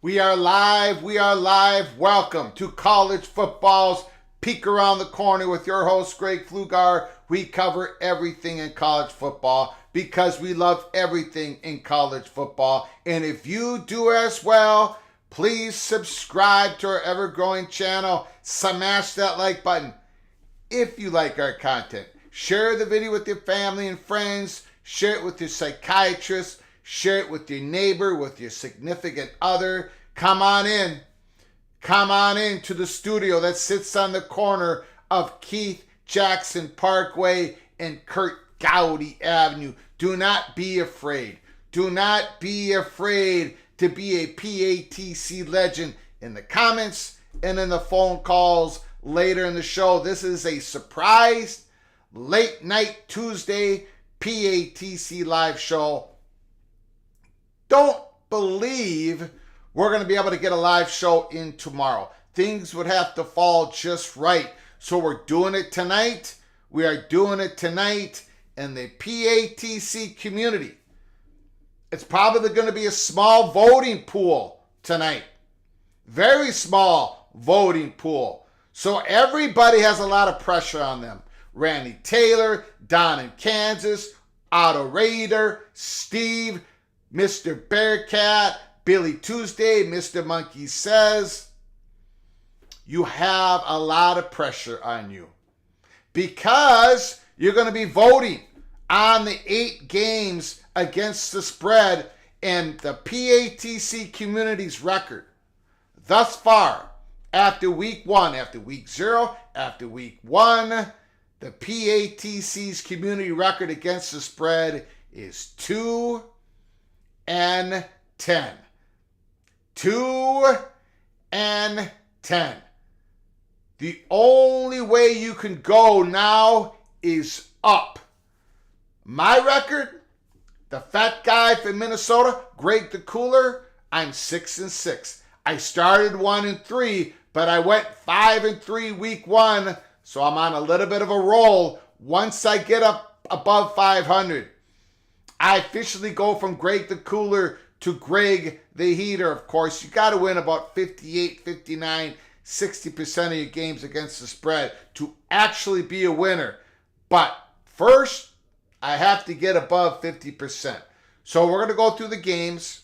We are live. We are live. Welcome to College Football's Peek Around the Corner with your host, Greg Flugar. We cover everything in college football because we love everything in college football. And if you do as well, please subscribe to our ever-growing channel. Smash that like button if you like our content. Share the video with your family and friends. Share it with your psychiatrist. Share it with your neighbor, with your significant other. Come on in. Come on in to the studio that sits on the corner of Keith Jackson Parkway and Kurt Gowdy Avenue. Do not be afraid. Do not be afraid to be a PATC legend in the comments and in the phone calls later in the show. This is a surprise late night Tuesday PATC live show. Don't believe we're going to be able to get a live show in tomorrow. Things would have to fall just right. So we're doing it tonight. We are doing it tonight in the PATC community. It's probably going to be a small voting pool tonight. Very small voting pool. So everybody has a lot of pressure on them. Randy Taylor, Don in Kansas, Otto Raider, Steve, Mr. Bearcat, Billy Tuesday, Mr. Monkey Says. You have a lot of pressure on you because you're going to be voting on the 8 games against the spread and the PATC community's record thus far after week 1, after week 0, after week 1. The PATC's community record against the spread is 2-10. 2-10. The only way you can go now is up. My record, the fat guy from Minnesota, Greg the Cooler, I'm 6-6. I started 1-3, but I went 5-3 week 1, so I'm on a little bit of a roll. Once I get up above 500, I officially go from Greg the Cooler to Greg the Heater. Of course, you got to win about 58, 59, 60% of your games against the spread to actually be a winner. But first, I have to get above 50%. So we're going to go through the games.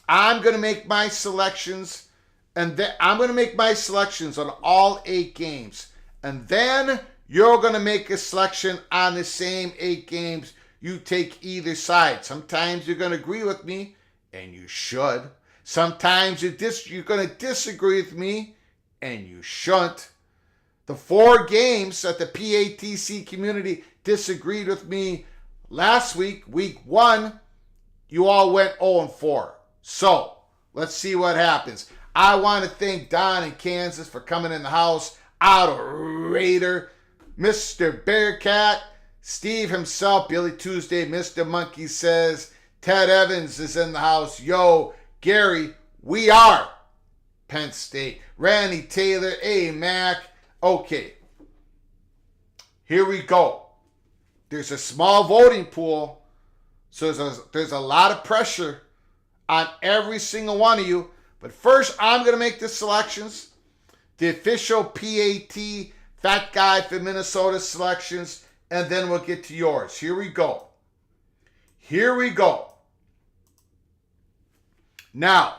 I'm going to make my selections, and then I'm going to make my selections on all 8 games. And then you're going to make a selection on the same 8 games. You take either side. Sometimes you're going to agree with me, and you should. Sometimes you're going to disagree with me, and you shouldn't. The 4 games that the PATC community disagreed with me last week, week 1, you all went 0-4. So, let's see what happens. I want to thank Don in Kansas for coming in the house. Otto Raider, Mr. Bearcat, Steve himself, Billy Tuesday, Mr. Monkey says, Ted Evans is in the house. Yo, Gary, we are Penn State. Randy Taylor, Mac. Okay, here we go. There's a small voting pool, so there's a lot of pressure on every single one of you. But first, I'm going to make the selections. The official PAT, Fat Guy for Minnesota selections, and then we'll get to yours. Here we go. Here we go. Now,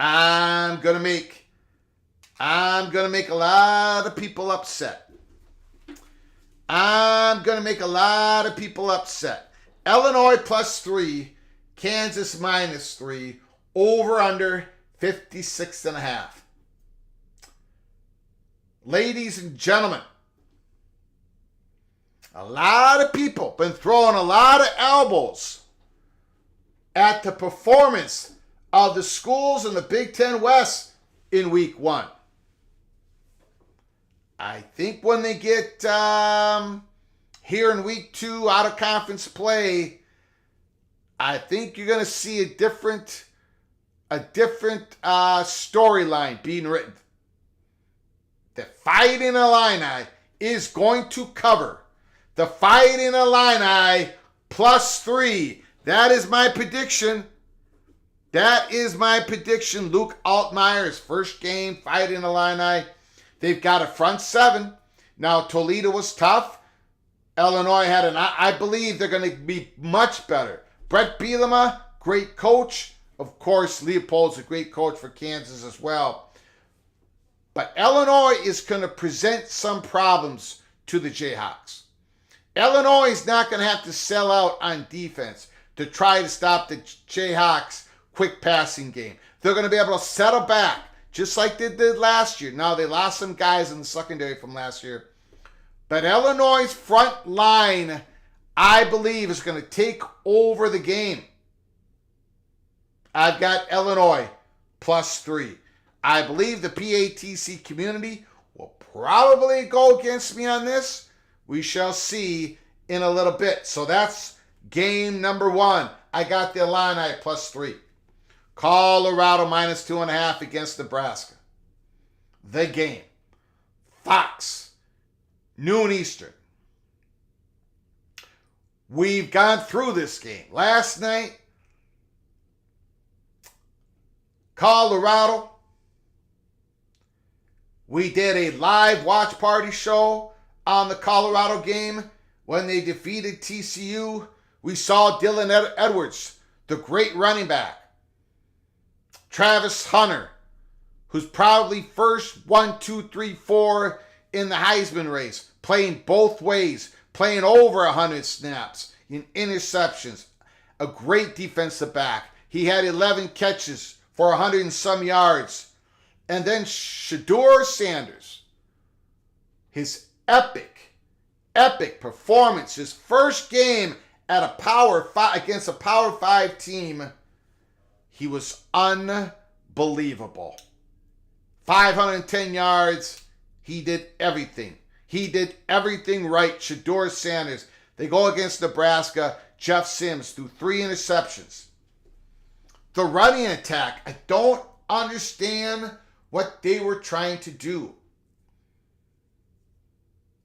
I'm going to make a lot of people upset. I'm going to make a lot of people upset. Illinois +3, Kansas -3, over under 56.5. Ladies and gentlemen, a lot of people been throwing a lot of elbows at the performance of the schools in the Big Ten West in week 1. I think when they get here in week 2 out of conference play, I think you're going to see a different storyline being written. The Fighting Illini is going to cover. The Fighting Illini +3. That is my prediction. That is my prediction. Luke Altmaier's first game, Fighting Illini. They've got a front 7. Now, Toledo was tough. Illinois had I believe they're going to be much better. Brett Bielema, great coach. Of course, Leopold's a great coach for Kansas as well. But Illinois is going to present some problems to the Jayhawks. Illinois is not going to have to sell out on defense to try to stop the Jayhawks' quick passing game. They're going to be able to settle back, just like they did last year. Now, they lost some guys in the secondary from last year. But Illinois' front line, I believe, is going to take over the game. I've got Illinois +3. I believe the PATC community will probably go against me on this. We shall see in a little bit. So that's game number 1. I got the Illini +3. Colorado -2.5 against Nebraska. The game. Fox. Noon Eastern. We've gone through this game. Last night, Colorado. We did a live watch party show on the Colorado game when they defeated TCU. We saw Dylan Edwards, the great running back. Travis Hunter, who's probably first 1, 2, 3, 4 in the Heisman race, playing both ways, playing over 100 snaps in interceptions. A great defensive back. He had 11 catches for 100 and some yards. And then Shedeur Sanders, his epic performance, his first game at a Power 5 against a Power 5 team, he was unbelievable. 510 yards. He did everything. He did everything right. Shedeur Sanders. They go against Nebraska. Jeff Sims threw 3 interceptions. The running attack, I don't understand what they were trying to do.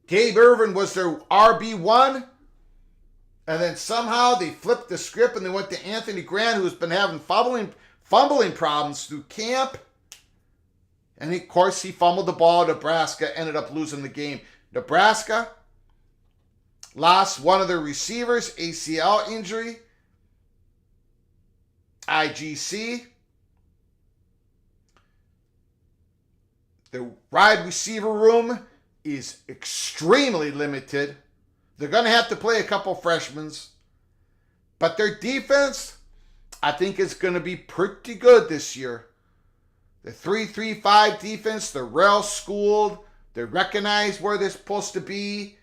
Gabe Ervin was their RB1. And then somehow they flipped the script and they went to Anthony Grant, who's been having fumbling problems through camp. And of course, he fumbled the ball. Nebraska ended up losing the game. Nebraska lost one of their receivers, ACL injury. IGC. The wide receiver room is extremely limited. They're going to have to play a couple freshmen. But their defense, I think, is going to be pretty good this year. The 3-3-5 defense, they're well-schooled. They recognize where they're supposed to be.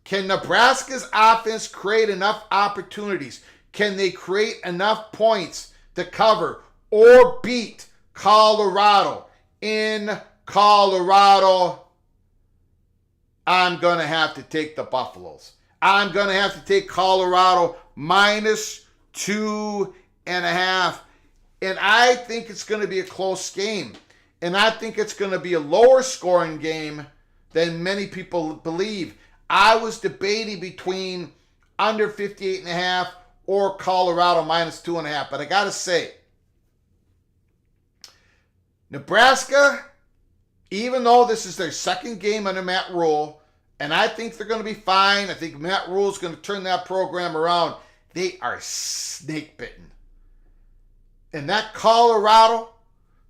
Can Nebraska's offense create enough opportunities? Can they create enough points to cover or beat Colorado? In Colorado, I'm going to have to take the Buffaloes. I'm going to have to take Colorado -2.5. And I think it's going to be a close game. And I think it's going to be a lower scoring game than many people believe. I was debating between under 58.5 or Colorado -2.5. But I got to say, Nebraska, even though this is their second game under Matt Rule, and I think they're going to be fine. I think Matt Rule is going to turn that program around. They are snake bitten. And that Colorado,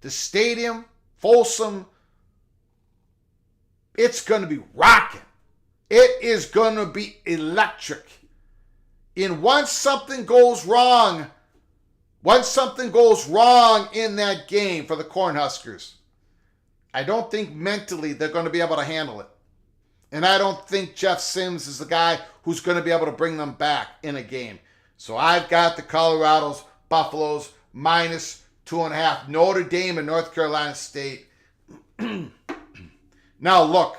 the stadium, Folsom, it's going to be rocking. It is going to be electric. And once something goes wrong in that game for the Cornhuskers, I don't think mentally they're going to be able to handle it. And I don't think Jeff Sims is the guy who's going to be able to bring them back in a game. So I've got the Colorados, Buffaloes, -2.5. Notre Dame and North Carolina State. Now look,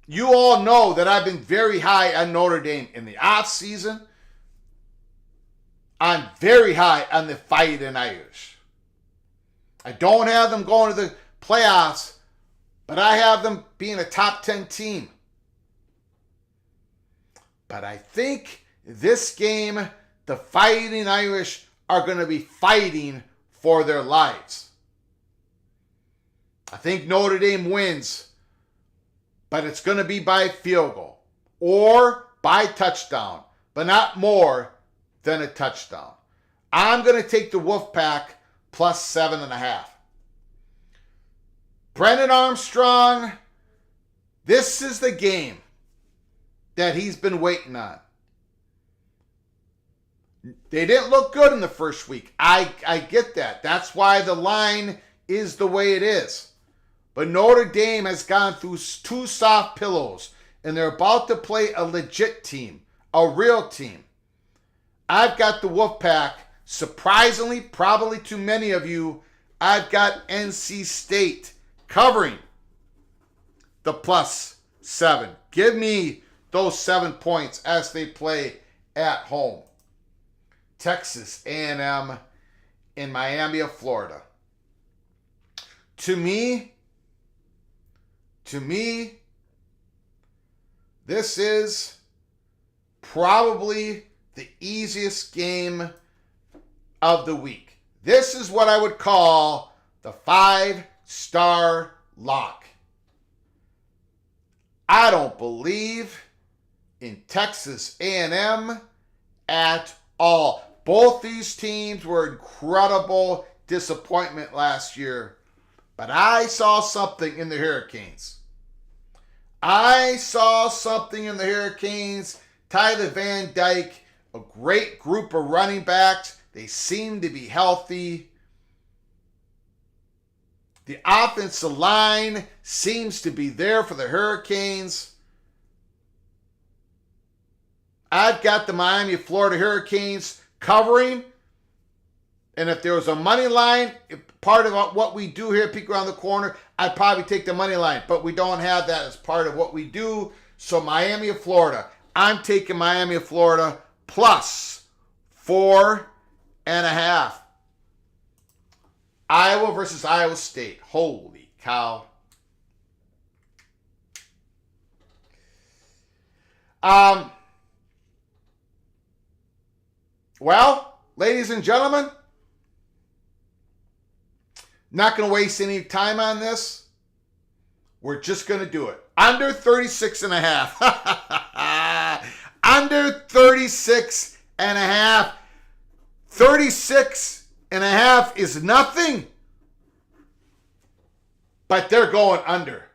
you all know that I've been very high on Notre Dame in the off season. I'm very high on the Fighting Irish. I don't have them going to the playoffs, but I have them being a top 10 team. But I think this game, the Fighting Irish are going to be fighting for their lives. I think Notre Dame wins, but it's going to be by field goal or by touchdown, but not more than a touchdown. I'm going to take the Wolfpack +7.5. Brennan Armstrong, this is the game that he's been waiting on. They didn't look good in the first week. I get that. That's why the line is the way it is. But Notre Dame has gone through 2 soft pillows, and they're about to play a legit team, a real team. I've got the Wolfpack. Surprisingly, probably to many of you, I've got NC State covering the +7. Give me those 7 points as they play at home. Texas A&M in Miami of Florida. To me, this is probably the easiest game of the week. This is what I would call the 5-star lock. I don't believe in Texas A&M at all. Both these teams were incredible disappointment last year. But I saw something in the Hurricanes. Tyler Van Dyke, a great group of running backs. They seem to be healthy. The offensive line seems to be there for the Hurricanes. I've got the Miami, Florida Hurricanes covering. And if there was a money line, part of what we do here at Peek Around the Corner, I'd probably take the money line. But we don't have that as part of what we do. So Miami of Florida. I'm taking Miami of Florida +4.5. Iowa versus Iowa State. Holy cow. Well, ladies and gentlemen, not going to waste any time on this. We're just going to do it. Under 36 and a half. Under 36 and a half. 36 and a half is nothing. But they're going under.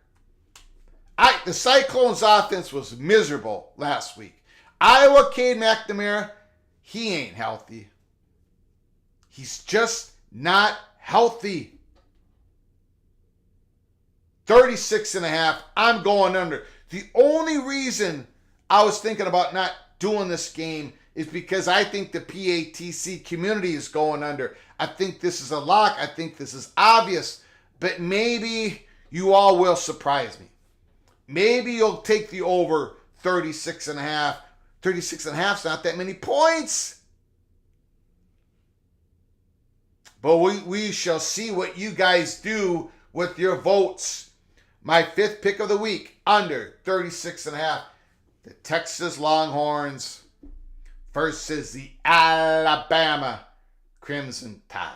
The Cyclones offense was miserable last week. Iowa, Cade McNamara, he ain't healthy. He's just not healthy. 36 and a half, I'm going under. The only reason I was thinking about not doing this game is because I think the PATC community is going under. I think this is a lock. I think this is obvious. But maybe you all will surprise me. Maybe you'll take the over 36 and a half. 36 and a half is not that many points. But we shall see what you guys do with your votes. My fifth pick of the week, under 36 and a half. The Texas Longhorns versus the Alabama Crimson Tide.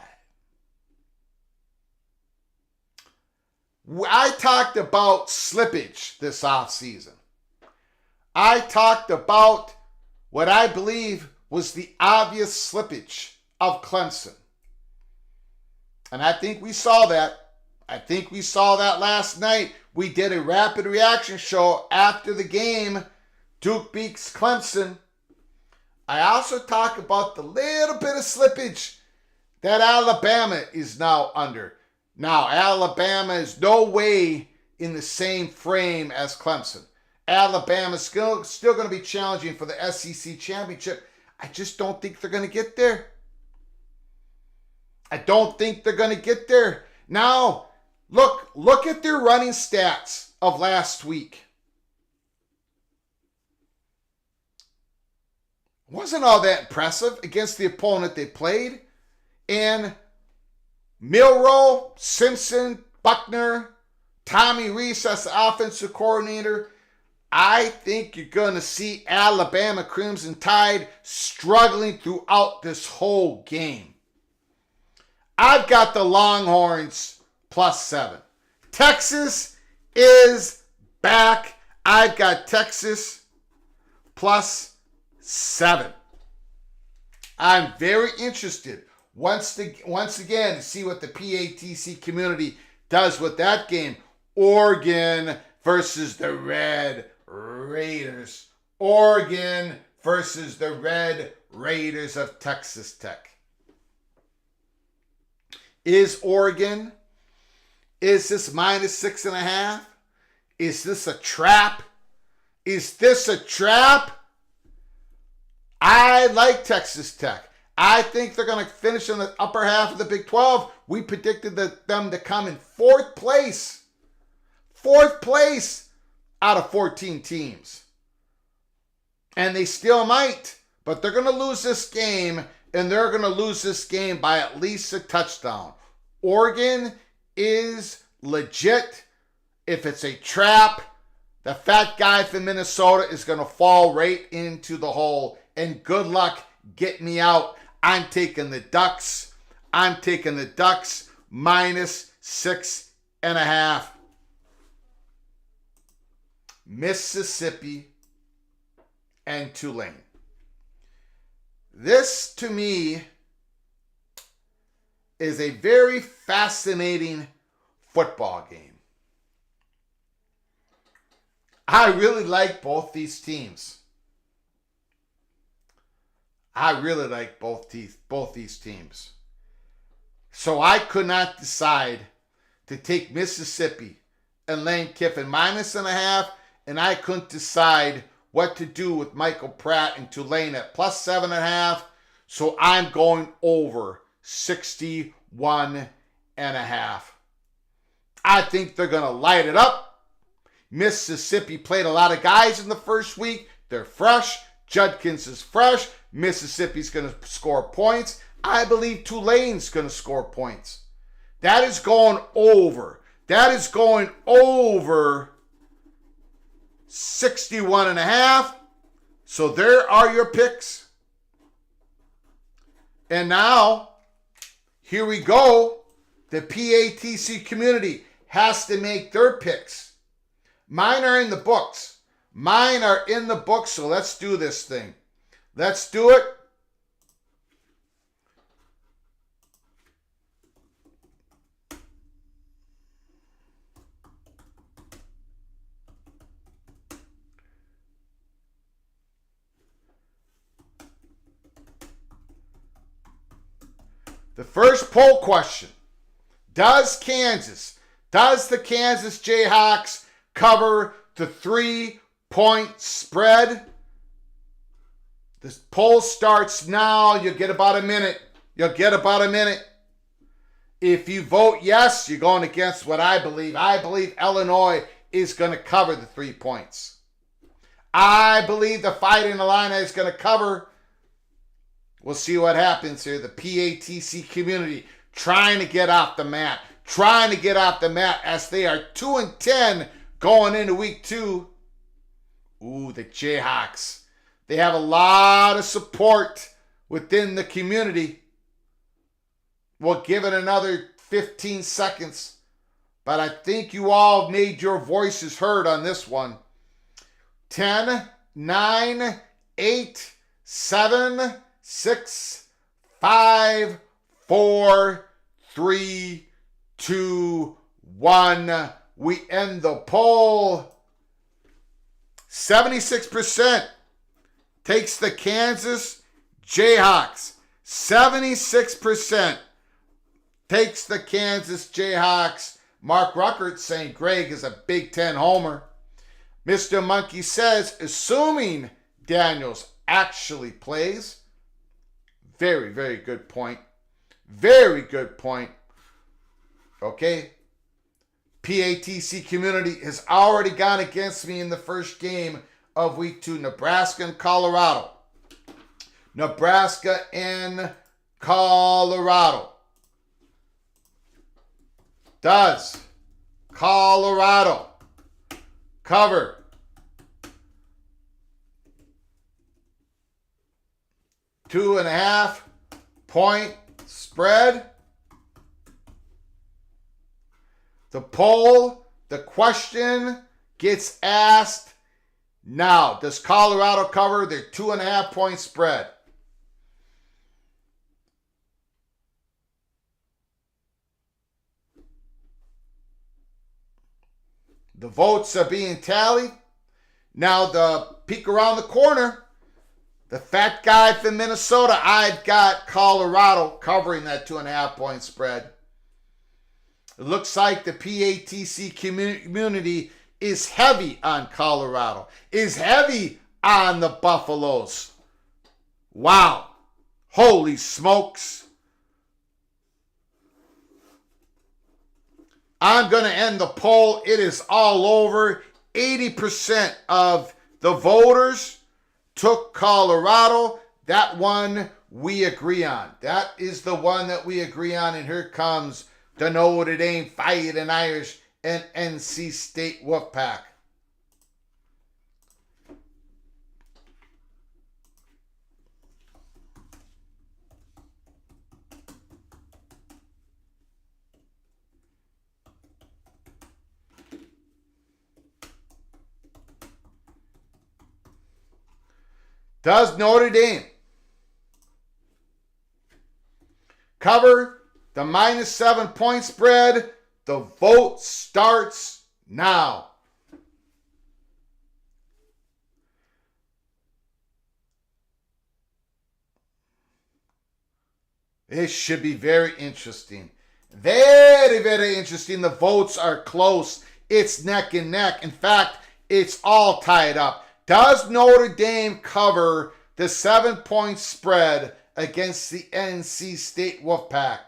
I talked about slippage this offseason. I talked about what I believe was the obvious slippage of Clemson. And I think we saw that. I think we saw that last night. We did a rapid reaction show after the game. Duke beats Clemson. I also talk about the little bit of slippage that Alabama is now under. Now, Alabama is no way in the same frame as Clemson. Alabama's still going to be challenging for the SEC championship. I just don't think they're going to get there. I don't think they're going to get there. Now, look at their running stats of last week. Wasn't all that impressive against the opponent they played. And Milroe, Simpson, Buckner, Tommy Rees as the offensive coordinator. I think you're going to see Alabama Crimson Tide struggling throughout this whole game. I've got the Longhorns +7. Texas is back. I've got Texas +7. I'm very interested once again to see what the PATC community does with that game. Oregon versus the Red Raiders. Oregon versus the Red Raiders of Texas Tech. Is Oregon? Is this -6.5? Is this a trap? Is this a trap? I like Texas Tech. I think they're going to finish in the upper half of the Big 12. We predicted them to come in fourth place. Fourth place out of 14 teams. And they still might. But they're going to lose this game. And they're going to lose this game by at least a touchdown. Oregon is legit. If it's a trap, the fat guy from Minnesota is going to fall right into the hole. And good luck getting me out. I'm taking the Ducks. I'm taking the Ducks -6.5. Mississippi and Tulane. This, to me, is a very fascinating football game. I really like both these teams. I really like both these teams. So I could not decide to take Mississippi and Lane Kiffin -1.5, and I couldn't decide what to do with Michael Pratt and Tulane at +7.5. So I'm going over 61.5. I think they're going to light it up. Mississippi played a lot of guys in the first week. They're fresh. Judkins is fresh. Mississippi's going to score points. I believe Tulane's going to score points. That is going over. That is going over 61.5. So there are your picks. And now, here we go. The PATC community has to make their picks. Mine are in the books. So let's do this thing. Let's do it. The first poll question. Does the Kansas Jayhawks cover the 3-point spread? This poll starts now. You'll get about a minute. If you vote yes, you're going against what I believe. I believe Illinois is going to cover the 3 points. I believe the Fighting Illini is going to cover. We'll see what happens here. The PATC community trying to get off the mat as they are 2-10 going into week 2. Ooh, the Jayhawks. They have a lot of support within the community. We'll give it another 15 seconds, but I think you all made your voices heard on this one. 10, 9, 8, 7, 6, 5, 4, 3, 2, 1. We end the poll. 76% takes the Kansas Jayhawks. 76% takes the Kansas Jayhawks. Mark Ruckert saying Greg is a Big Ten homer. Mr. Monkey says, assuming Daniels actually plays. Very, very good point. Very good point. Okay. PATC community has already gone against me in the first game of week 2. Nebraska and Colorado. Nebraska and Colorado. Does Colorado cover two and a half point spread? The poll, the question gets asked now. Does Colorado cover their 2.5 point spread? The votes are being tallied. Now the peek around the corner, the fat guy from Minnesota, I've got Colorado covering that 2.5 point spread. It looks like the PATC community is heavy on Colorado, is heavy on the Buffaloes. Wow. Holy smokes. I'm going to end the poll. It is all over. 80% of the voters took Colorado. That one we agree on. That is the one that we agree on. And here comes the Notre Dame Fighting Irish and NC State Wolfpack. Does Notre Dame cover the -7 point spread? The vote starts now. This should be very interesting. Very, very interesting. The votes are close. It's neck and neck. In fact, it's all tied up. Does Notre Dame cover the 7 point spread against the NC State Wolfpack?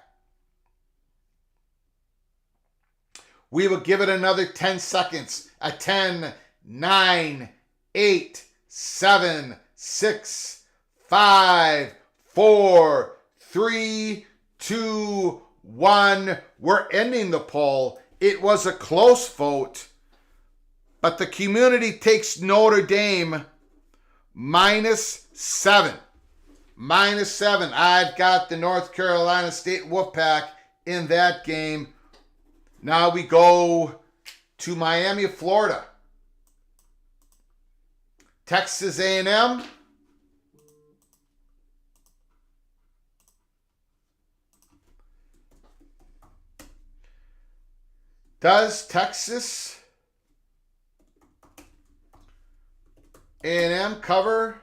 We will give it another 10 seconds. A 10, 9, 8, 7, 6, 5, 4, 3, 2, 1. We're ending the poll. It was a close vote, but the community takes Notre Dame -7. -7. I've got the North Carolina State Wolfpack in that game. Now we go to Miami, Florida. Texas A&M. Does Texas A&M cover?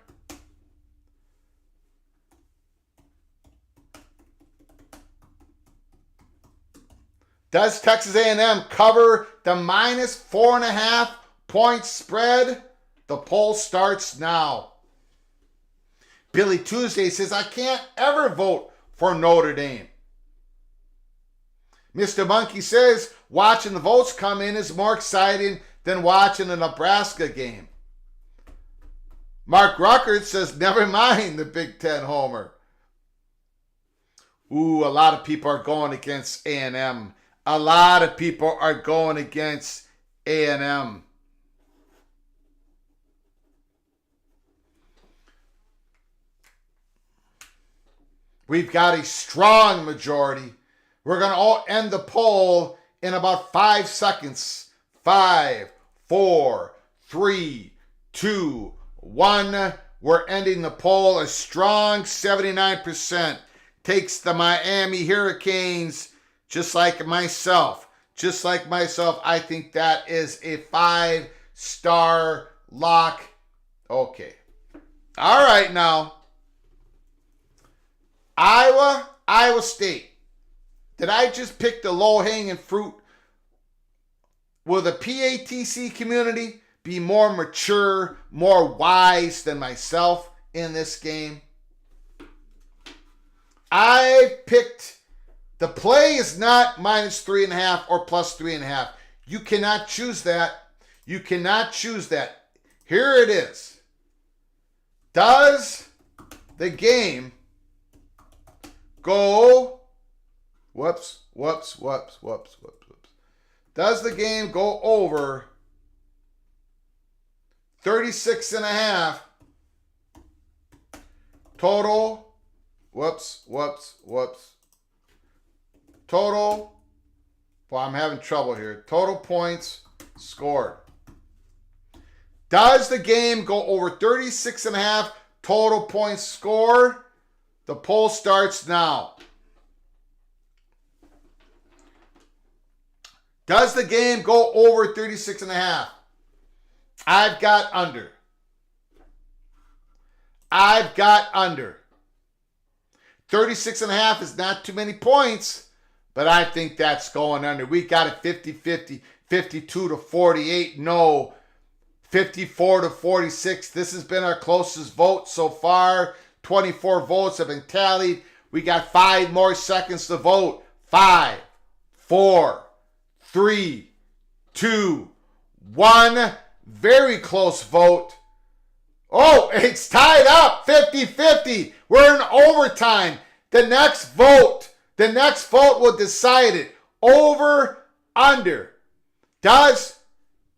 Does Texas A&M cover the -4.5 point spread? The poll starts now. Billy Tuesday says, I can't ever vote for Notre Dame. Mr. Monkey says, watching the votes come in is more exciting than watching a Nebraska game. Mark Ruckert says, never mind the Big Ten homer. Ooh, a lot of people are going against A&M. A lot of people are going against A&M. We've got a strong majority. We're going to all end the poll in about 5 seconds. 5, 4, 3, 2, 1. We're ending the poll. A strong 79% takes the Miami Hurricanes, just like myself. I think that is a 5-star lock. Okay. All right, now. Iowa State. Did I just pick the low-hanging fruit? Will the PATC community be more mature, more wise than myself in this game? I picked, the play is not -3.5 or +3.5. You cannot choose that. You cannot choose that. Here it is. Does the game go... Whoops. Does the game go over 36.5 total? Whoops. Total. Well, I'm having trouble here. Total points scored. Does the game go over 36.5 total points scored? The poll starts now. Does the game go over 36.5? I've got under. 36.5 is not too many points, but I think that's going under. We got it 50-50, 52-48. No, 54-46. This has been our closest vote so far. 24 votes have been tallied. We got 5 more seconds to vote. 5, 4, 3, 2, 1. Very close vote. Oh, it's tied up. 50-50. We're in overtime. The next vote will decide it. Over, under.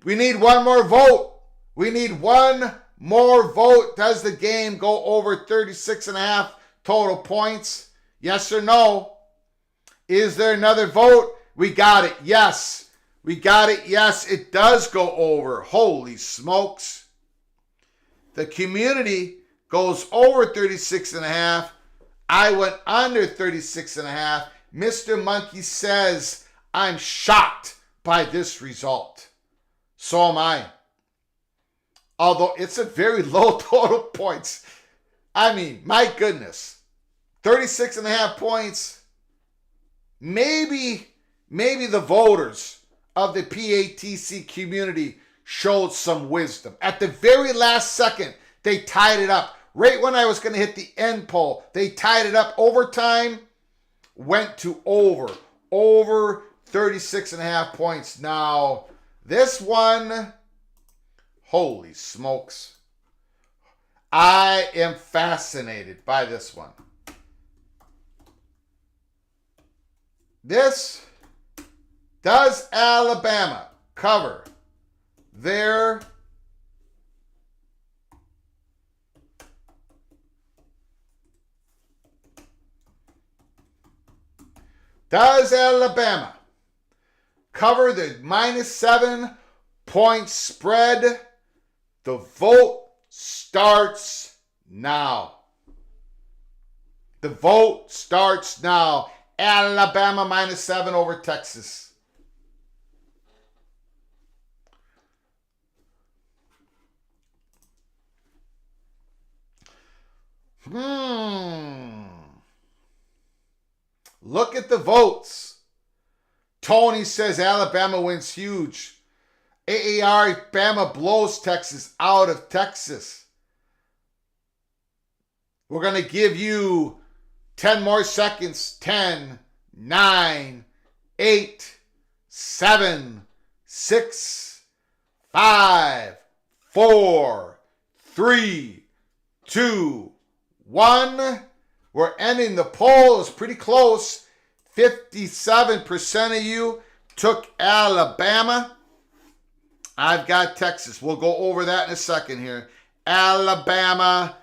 We need one more vote. Does the game go over 36.5 total points? Yes or no? Is there another vote? We got it. Yes. Yes, it does go over. Holy smokes. The community goes over 36.5. I went under 36.5. Mr. Monkey says, I'm shocked by this result. So am I. Although it's a very low total points. I mean, my goodness. 36.5 points. Maybe the voters of the PATC community showed some wisdom. At the very last second, they tied it up. Right when I was going to hit the end poll, they tied it up. Overtime went to over 36.5 points. Now, this one, holy smokes. I am fascinated by this one. Does Alabama cover their Does Alabama cover the -7-point spread? The vote starts now. The vote starts now. Alabama -7 over Texas. Look at the votes. Tony says Alabama wins huge. AAR, Bama blows Texas out of Texas. We're going to give you 10 more seconds. 10, 9, 8, 7, 6, 5, 4, 3, 2, 1. We're ending the poll. It was pretty close. 57% of you took Alabama. I've got Texas. We'll go over that in a second here. Alabama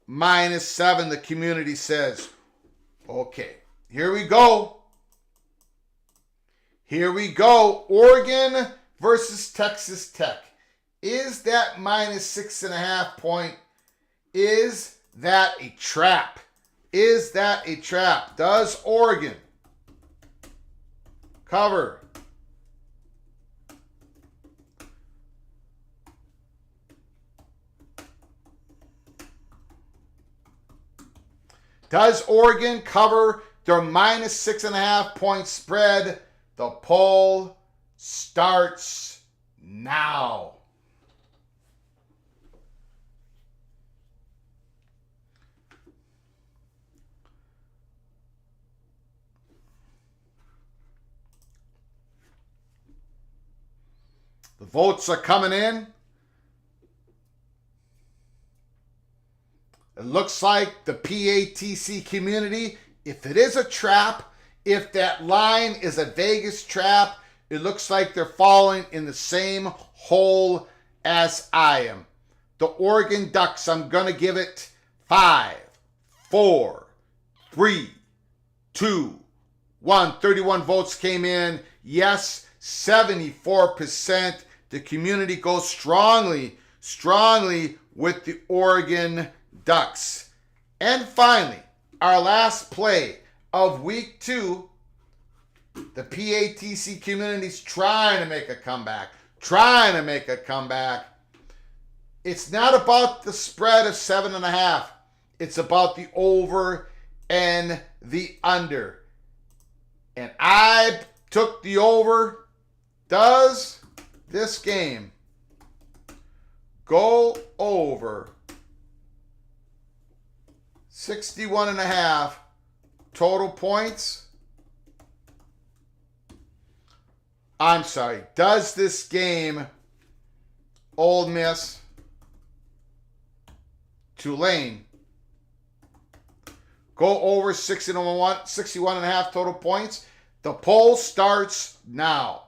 -7, the community says. Okay, here we go. Here we go. Oregon versus Texas Tech. Is that -6.5 point? Is that a trap? Is that a trap? Does Oregon cover? Does Oregon cover their -6.5 point spread? The poll starts now. The votes are coming in. It looks like the PATC community, if it is a trap, if that line is a Vegas trap, it looks like they're falling in the same hole as I am. The Oregon Ducks, I'm going to give it 5, 4, 3, 2, 1. 31 votes came in. Yes, 74%. The community goes strongly with the Oregon Ducks. And finally, our last play of week 2, the PATC community's trying to make a comeback. It's not about the spread of 7.5. It's about the over and the under. And I took the over. Does this game go over 61.5 total points? I'm sorry. Does this game, Ole Miss, Tulane, go over 61.5 total points? The poll starts now.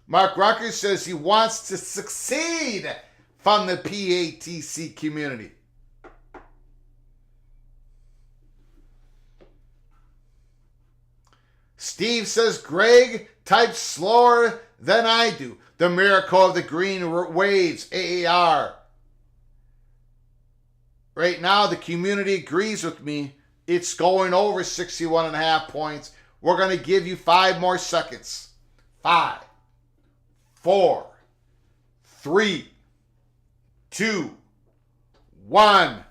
Mark Rucker says he wants to succeed from the PATC community. Steve says Greg types slower than I do. The miracle of the green waves, AAR. Right now, the community agrees with me. It's going over 61.5 points. We're going to give you 5 more seconds. 5, 4, 3, 2, 1.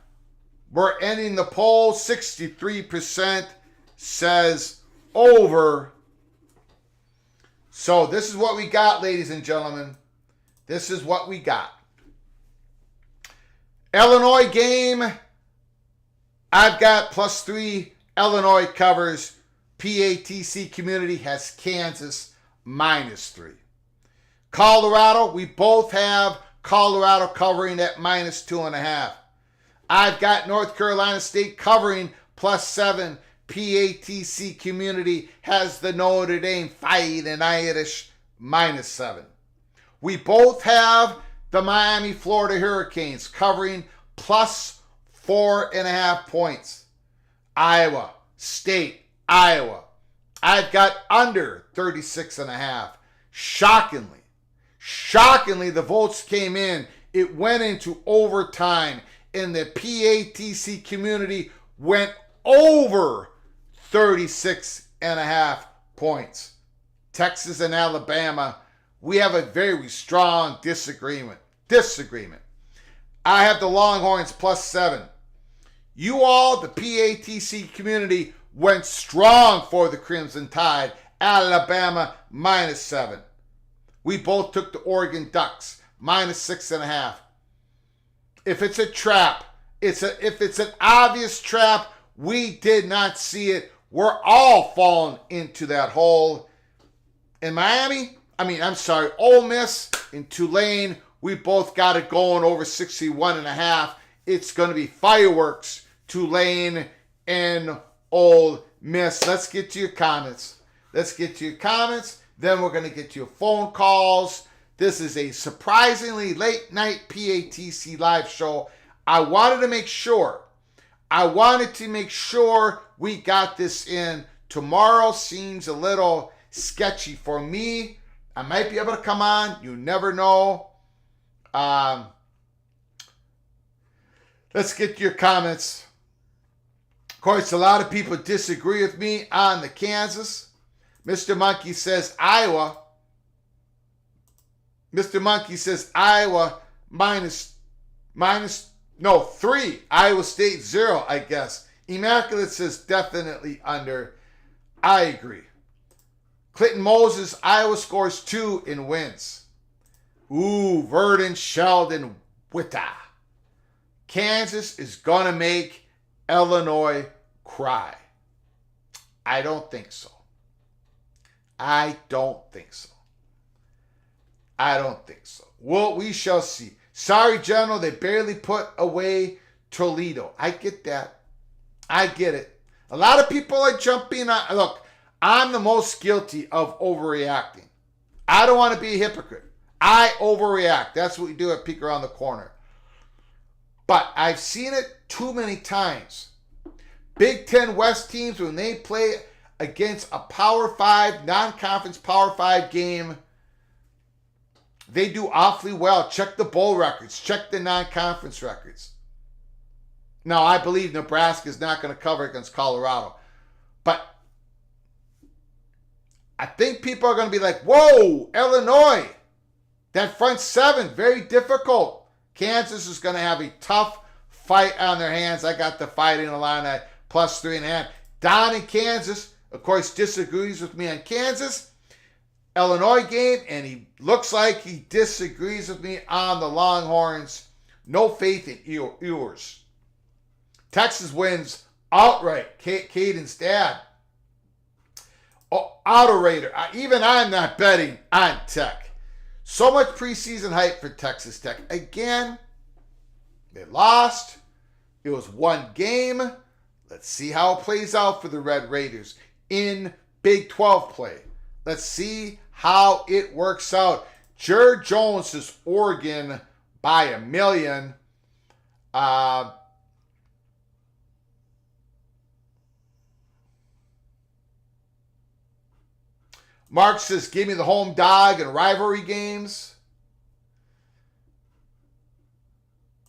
We're ending the poll. 63% says over. So this is what we got, ladies and gentlemen. This is what we got. Illinois game. I've got +3. Illinois covers. PATC community has Kansas -3. Colorado, we both have Colorado covering at -2.5. I've got North Carolina State covering +7. PATC community has the Notre Dame Fighting Irish -7. We both have the Miami, Florida Hurricanes covering +4.5 points. Iowa State, Iowa. I've got under 36.5. Shockingly, the votes came in. It went into overtime, and the PATC community went over 36.5 points. Texas and Alabama, we have a very strong disagreement. I have the Longhorns +7. You all, the PATC community, went strong for the Crimson Tide. Alabama -7. We both took the Oregon Ducks -6.5. If it's a trap, if it's an obvious trap, we did not see it. We're all falling into that hole. In Ole Miss and Tulane, we both got it going over 61.5. It's going to be fireworks, Tulane and Ole Miss. Let's get to your comments. Then we're going to get to your phone calls. This is a surprisingly late night PATC live show. I wanted to make sure we got this in. Tomorrow seems a little sketchy for me. I might be able to come on. You never know. Let's get to your comments. Of course, a lot of people disagree with me on the Kansas. Mr. Monkey says Iowa. Mr. Monkey says Iowa -3. Iowa State 0, I guess. Immaculate says definitely under. I agree. Clinton Moses, Iowa scores 2 and wins. Ooh, Verdon, Sheldon, Witta. Kansas is going to make Illinois cry. I don't think so. Well, we shall see. Sorry, General, they barely put away Toledo. I get that. I get it. A lot of people are jumping on. Look, I'm the most guilty of overreacting. I don't want to be a hypocrite. I overreact. That's what we do at Peek Around the Corner. But I've seen it too many times. Big Ten West teams, when they play against a Power 5, non-conference Power 5 game, they do awfully well. Check the bowl records. Check the non-conference records. Now, I believe Nebraska is not going to cover against Colorado. But I think people are going to be like, whoa, Illinois. That front seven, very difficult. Kansas is going to have a tough fight on their hands. I got the Fighting Illini +3.5. Don in Kansas, of course, disagrees with me on Kansas. Illinois game, and he looks like he disagrees with me on the Longhorns. No faith in Ewers. Texas wins outright. Caden's dad. Oh, Auto Raider. Even I'm not betting on Tech. So much preseason hype for Texas Tech. Again, they lost. It was one game. Let's see how it plays out for the Red Raiders in Big 12 play. Let's see how it works out. Jer Jones is Oregon by 1 million. Mark says, give me the home dog in rivalry games.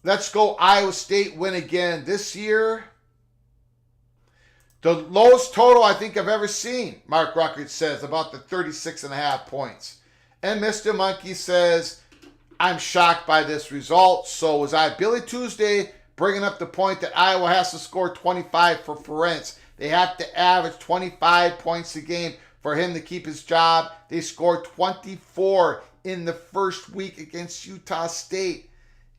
Let's go Iowa State win again this year. The lowest total I think I've ever seen, Mark Ruckert says, about the 36.5 points. And Mr. Monkey says, I'm shocked by this result. So was I. Billy Tuesday bringing up the point that Iowa has to score 25 for Ferenc. They have to average 25 points a game for him to keep his job. They scored 24 in the first week against Utah State.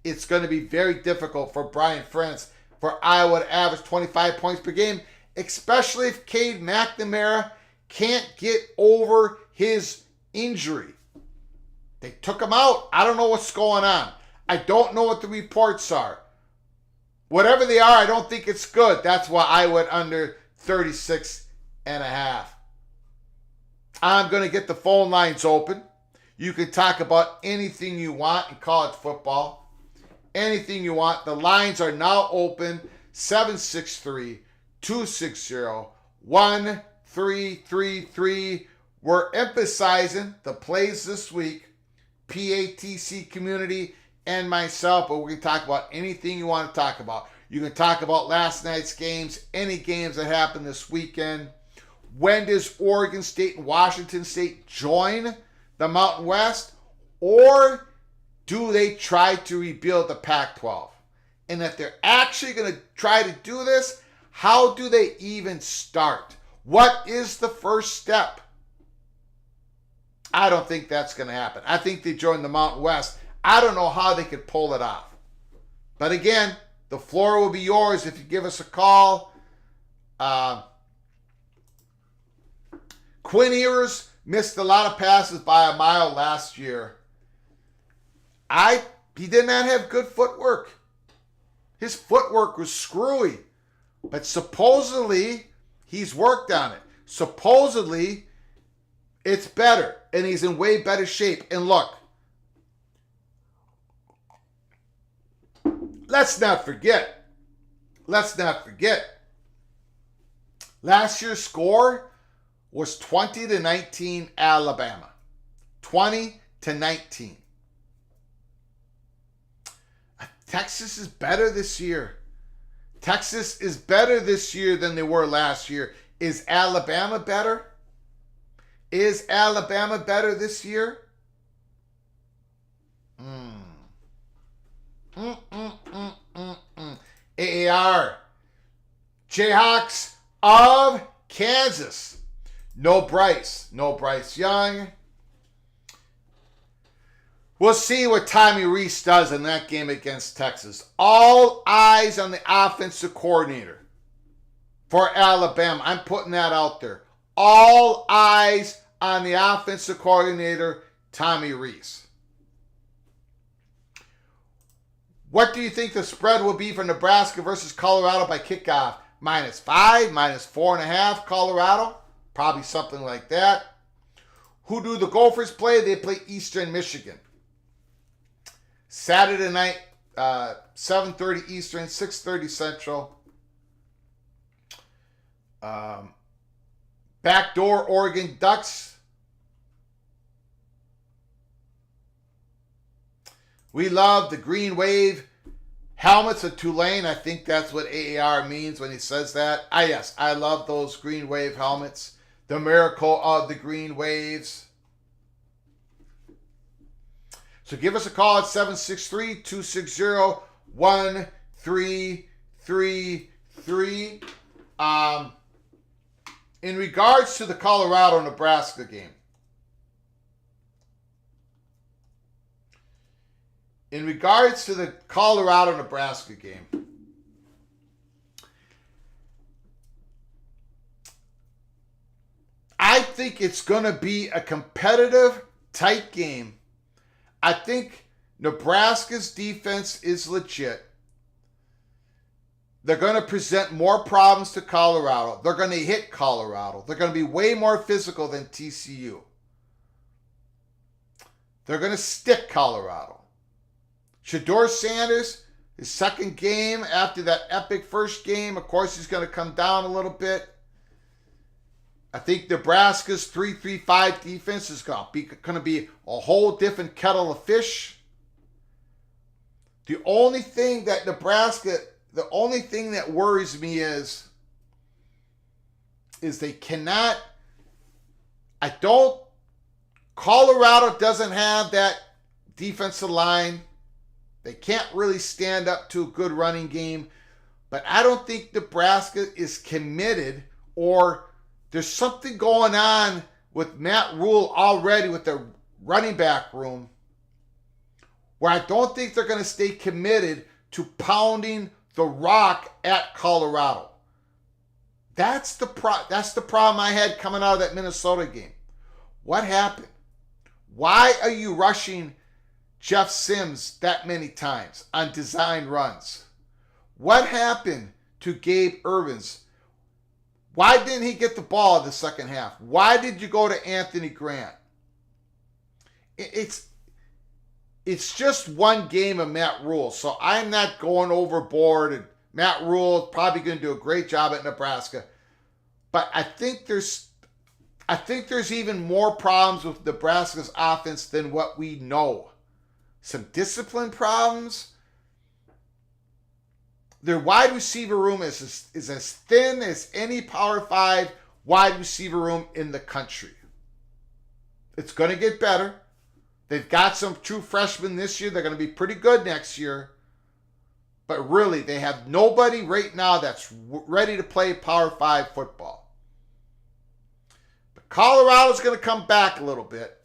It's going to be very difficult for Brian Ferentz for Iowa to average 25 points per game, especially if Cade McNamara can't get over his injury. They took him out. I don't know what's going on. I don't know what the reports are. Whatever they are, I don't think it's good. That's why I went under 36.5. I'm going to get the phone lines open. You can talk about anything you want in college football. Anything you want. The lines are now open. 763 260-1333. We're emphasizing the plays this week, PATC community and myself, but we can talk about anything you want to talk about. You can talk about last night's games, any games that happened this weekend. When does Oregon State and Washington State join the Mountain West? Or do they try to rebuild the Pac-12? And if they're actually going to try to do this, how do they even start? What is the first step? I don't think that's going to happen. I think they join the Mountain West. I don't know how they could pull it off. But again, the floor will be yours if you give us a call. Quinn Ewers missed a lot of passes by a mile last year. He did not have good footwork. His footwork was screwy. But supposedly, he's worked on it. Supposedly, it's better. And he's in way better shape. And look, let's not forget. Last year's score was 20-19 Alabama. 20-19. Texas is better this year. Texas is better this year than they were last year. Is Alabama better? Is Alabama better this year? AAR. Jayhawks of Kansas. No Bryce Young. We'll see what Tommy Rees does in that game against Texas. All eyes on the offensive coordinator for Alabama. I'm putting that out there. All eyes on the offensive coordinator, Tommy Rees. What do you think the spread will be for Nebraska versus Colorado by kickoff? -5, -4.5 Colorado? Probably something like that. Who do the Gophers play? They play Eastern Michigan. Saturday night, 7:30 Eastern, 6:30 Central. Backdoor Oregon Ducks. We love the Green Wave helmets of Tulane. I think that's what AAR means when he says that. Yes, I love those Green Wave helmets. The miracle of the Green Waves. So give us a call at 763-260-1333. In regards to the Colorado-Nebraska game. I think it's going to be a competitive, tight game. I think Nebraska's defense is legit. They're going to present more problems to Colorado. They're going to hit Colorado. They're going to be way more physical than TCU. They're going to stick Colorado. Shedeur Sanders, his second game after that epic first game, of course, he's going to come down a little bit. I think Nebraska's 3-3-5 defense is going to be a whole different kettle of fish. The only thing that worries me is they cannot, Colorado doesn't have that defensive line. They can't really stand up to a good running game. But I don't think Nebraska is committed, or there's something going on with Matt Rule already with the running back room where I don't think they're going to stay committed to pounding the rock at Colorado. That's the problem I had coming out of that Minnesota game. What happened? Why are you rushing Jeff Sims that many times on design runs? What happened to Gabe Irvins? Why didn't he get the ball in the second half? Why did you go to Anthony Grant? It's just one game of Matt Rule, so I'm not going overboard and Matt Rule is probably going to do a great job at Nebraska. But I think there's even more problems with Nebraska's offense than what we know. Some discipline problems. Their wide receiver room is as thin as any Power 5 wide receiver room in the country. It's going to get better. They've got some true freshmen this year. They're going to be pretty good next year. But really, they have nobody right now that's ready to play Power 5 football. But Colorado's going to come back a little bit.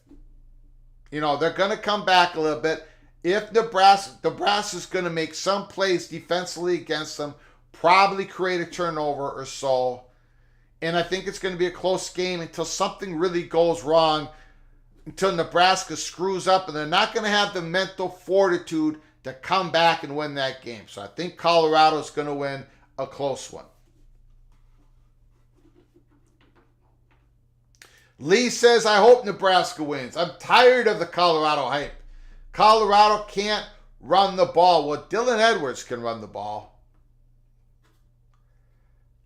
They're going to come back a little bit. If Nebraska's going to make some plays defensively against them, probably create a turnover or so. And I think it's going to be a close game until something really goes wrong, until Nebraska screws up, and they're not going to have the mental fortitude to come back and win that game. So I think Colorado's going to win a close one. Lee says, I hope Nebraska wins. I'm tired of the Colorado hype. Colorado can't run the ball. Well, Dylan Edwards can run the ball.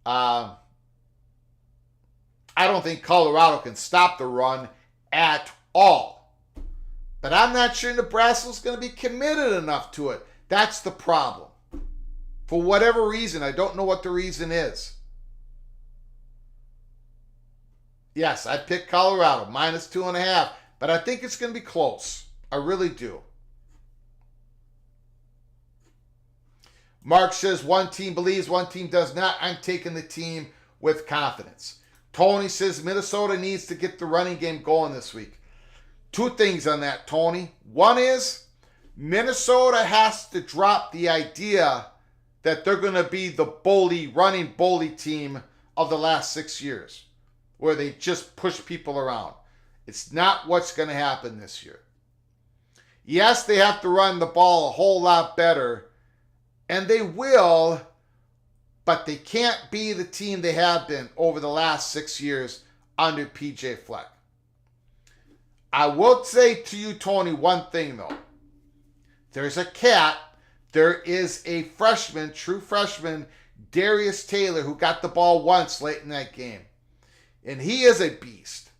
I don't think Colorado can stop the run at all. But I'm not sure Nebraska's going to be committed enough to it. That's the problem. For whatever reason, I don't know what the reason is. Yes, I picked Colorado, -2.5. But I think it's going to be close. I really do. Mark says one team believes, one team does not. I'm taking the team with confidence. Tony says Minnesota needs to get the running game going this week. Two things on that, Tony. One is Minnesota has to drop the idea that they're going to be the running bully team of the last 6 years, where they just push people around. It's not what's going to happen this year. Yes, they have to run the ball a whole lot better, and they will, but they can't be the team they have been over the last 6 years under PJ Fleck. I will say to you, Tony, one thing, though. There's a cat. There is a freshman, true freshman, Darius Taylor, who got the ball once late in that game. And he is a beast.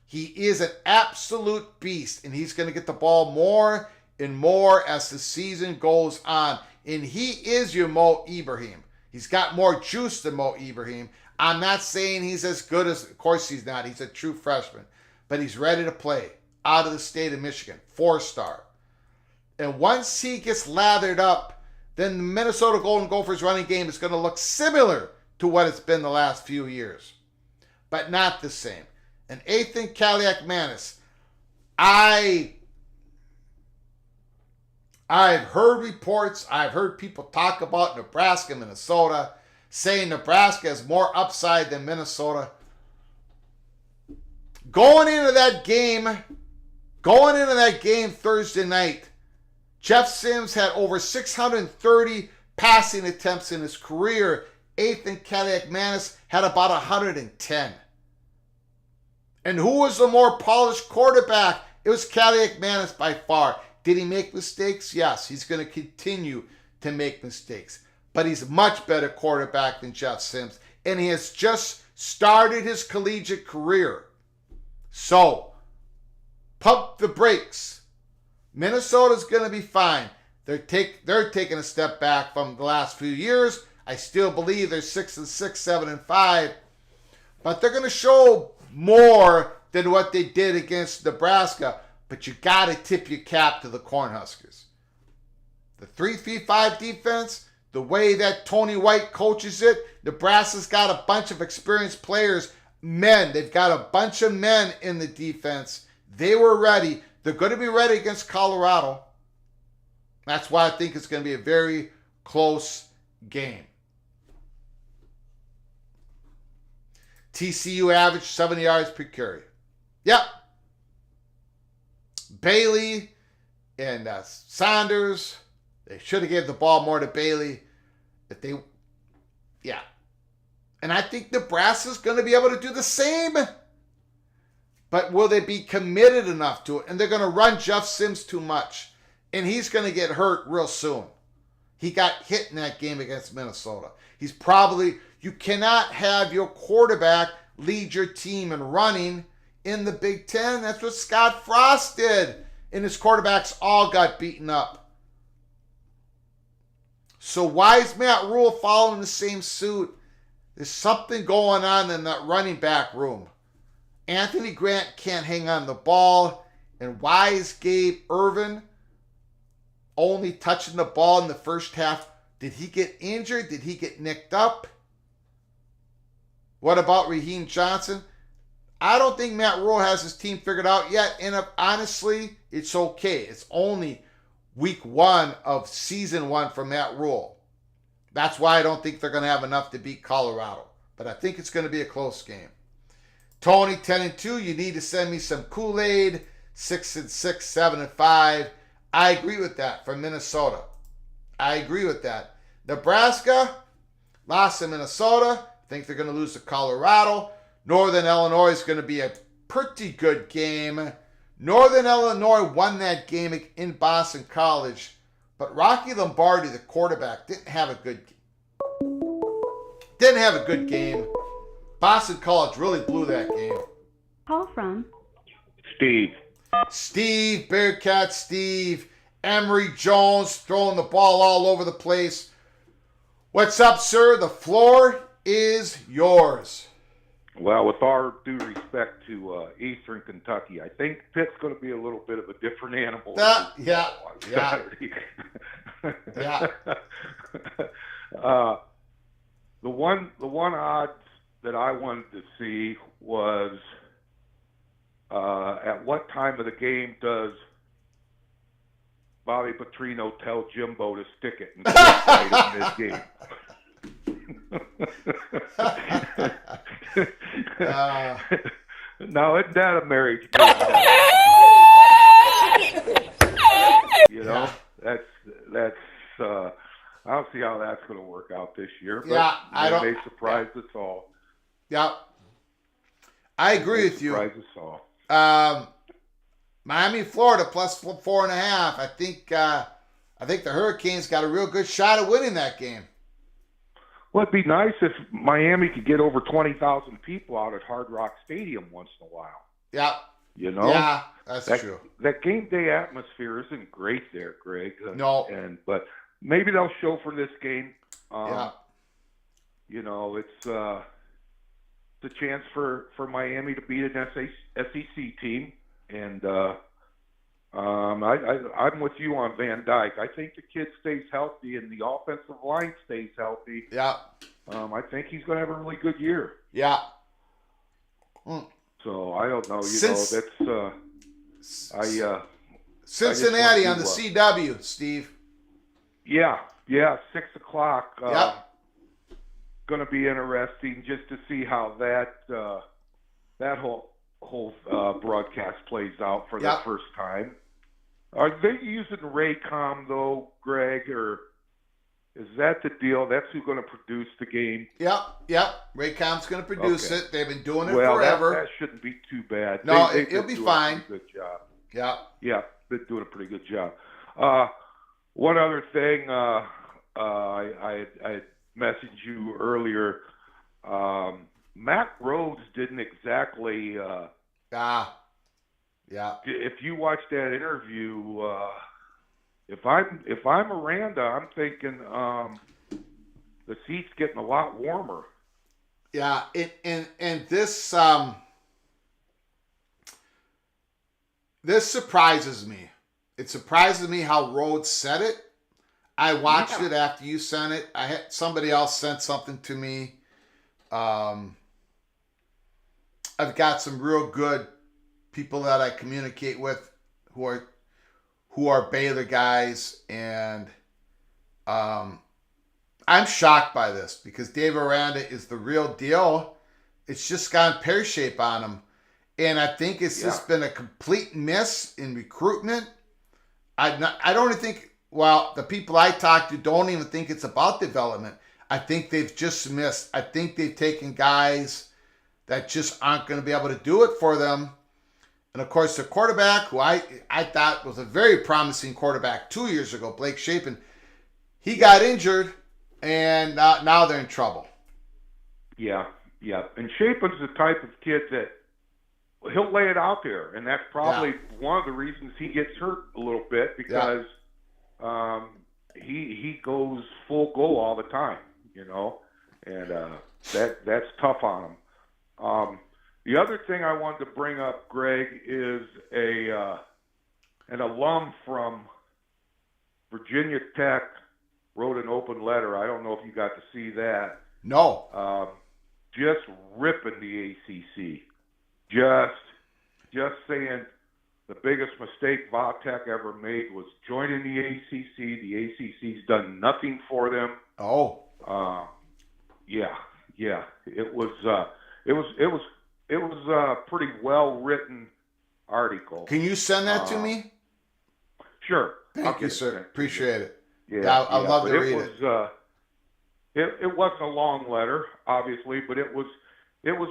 He is an absolute beast, and he's going to get the ball more and more as the season goes on. And he is your Mo Ibrahim. He's got more juice than Mo Ibrahim. I'm not saying he's as good as, of course he's not. He's a true freshman. But he's ready to play out of the state of Michigan. 4-star. And once he gets lathered up, then the Minnesota Golden Gophers running game is going to look similar to what it's been the last few years. But not the same. And Ethan Kaliak-Manis, I've heard reports, I've heard people talk about Nebraska, Minnesota, saying Nebraska has more upside than Minnesota. Going into that game Thursday night, Jeff Sims had over 630 passing attempts in his career. Ethan Kaliak-Manis had about 110. And who was the more polished quarterback? It was Kaliak-Manis by far. Did he make mistakes? Yes, he's going to continue to make mistakes. But he's a much better quarterback than Jeff Sims. And he has just started his collegiate career. So, pump the brakes. Minnesota's going to be fine. They're taking a step back from the last few years. I still believe they're 6-6, 7-5. But they're going to show more than what they did against Nebraska. But you got to tip your cap to the Cornhuskers. The 3-3-5 defense, the way that Tony White coaches it, Nebraska's got a bunch of experienced players, men. They've got a bunch of men in the defense. They were ready. They're going to be ready against Colorado. That's why I think it's going to be a very close game. TCU averaged 70 yards per carry. Yep. Bailey and Saunders, they should have gave the ball more to Bailey. And I think Nebraska's going to be able to do the same. But will they be committed enough to it? And they're going to run Jeff Sims too much. And he's going to get hurt real soon. He got hit in that game against Minnesota. You cannot have your quarterback lead your team in running in the Big Ten. That's what Scott Frost did. And his quarterbacks all got beaten up. So why is Matt Rule following the same suit? There's something going on in that running back room. Anthony Grant can't hang on the ball. And why is Gabe Ervin only touching the ball in the first half? Did he get injured? Did he get nicked up? What about Raheem Johnson? I don't think Matt Rule has his team figured out yet. And honestly, it's okay. It's only week 1 of season 1 for Matt Rule. That's why I don't think they're going to have enough to beat Colorado. But I think it's going to be a close game. Tony, 10-2. You need to send me some Kool-Aid. 6-6, 7-5. I agree with that for Minnesota. I agree with that. Nebraska lost to Minnesota. I think they're going to lose to Colorado. Northern Illinois is going to be a pretty good game. Northern Illinois won that game in Boston College, but Rocky Lombardi, the quarterback, didn't have a good game. Boston College really blew that game. Call from Steve, Bearcat Steve. Emory Jones throwing the ball all over the place. What's up, sir? The floor is yours. Well, with our due respect to Eastern Kentucky, I think Pitt's going to be a little bit of a different animal. Yeah. The one odds that I wanted to see was at what time of the game does Bobby Petrino tell Jimbo to stick it and right in this game? Now, isn't that a marriage game? You know, that's I don't see how that's going to work out this year. But I don't. They surprised us all. Yeah, I agree with you. Surprised us all. Miami, Florida, plus 4.5. I think the Hurricanes got a real good shot at winning that game. Well, it'd be nice if Miami could get over 20,000 people out at Hard Rock Stadium once in a while. Yeah. You know? Yeah, that's true. That game day atmosphere isn't great there, Greg. No. But maybe they'll show for this game. Yeah. You know, it's a chance for Miami to beat an SEC team. And I'm with you on Van Dyke. I think the kid stays healthy and the offensive line stays healthy. Yeah. I think he's going to have a really good year. Yeah. So I don't know. Cincinnati on the CW, Steve. Yeah. 6 o'clock. Yep. Going to be interesting just to see how that whole broadcast plays out for the first time. Are they using Raycom though, Greg, or is that the deal? That's who's going to produce the game. Yep. Raycom's going to produce it. They've been doing it forever. That shouldn't be too bad. No, it'll be fine. Good job. Yeah, they're doing a pretty good job. One other thing, I messaged you earlier. Matt Rhodes didn't exactly. Yeah. If you watch that interview, if I'm Miranda, I'm thinking the seat's getting a lot warmer. Yeah, and this this surprises me. It surprises me how Rhodes said it. I watched it after you sent it. I had somebody else sent something to me. I've got some real good people that I communicate with who are Baylor guys, and I'm shocked by this because Dave Aranda is the real deal. It's just gone pear-shaped on him, and I think it's just been a complete miss in recruitment. I don't even think. Well, the people I talk to don't even think it's about development. I think they've just missed. I think they've taken guys that just aren't going to be able to do it for them. And, of course, the quarterback, who I thought was a very promising quarterback 2 years ago, Blake Shapen, he got injured, and now they're in trouble. Yeah. And Shapen's the type of kid that he'll lay it out there, and that's probably one of the reasons he gets hurt a little bit because he goes full go all the time, and that's tough on him. The other thing I wanted to bring up, Greg, is an alum from Virginia Tech wrote an open letter. I don't know if you got to see that. No. Just ripping the ACC. Just saying the biggest mistake Vautech ever made was joining the ACC. The ACC's done nothing for them. Oh. Yeah. It was a pretty well written article. Can you send that to me? Sure. Thank you, sir. Appreciate it. Yeah, I'd love to read it. It wasn't a long letter, obviously, but it was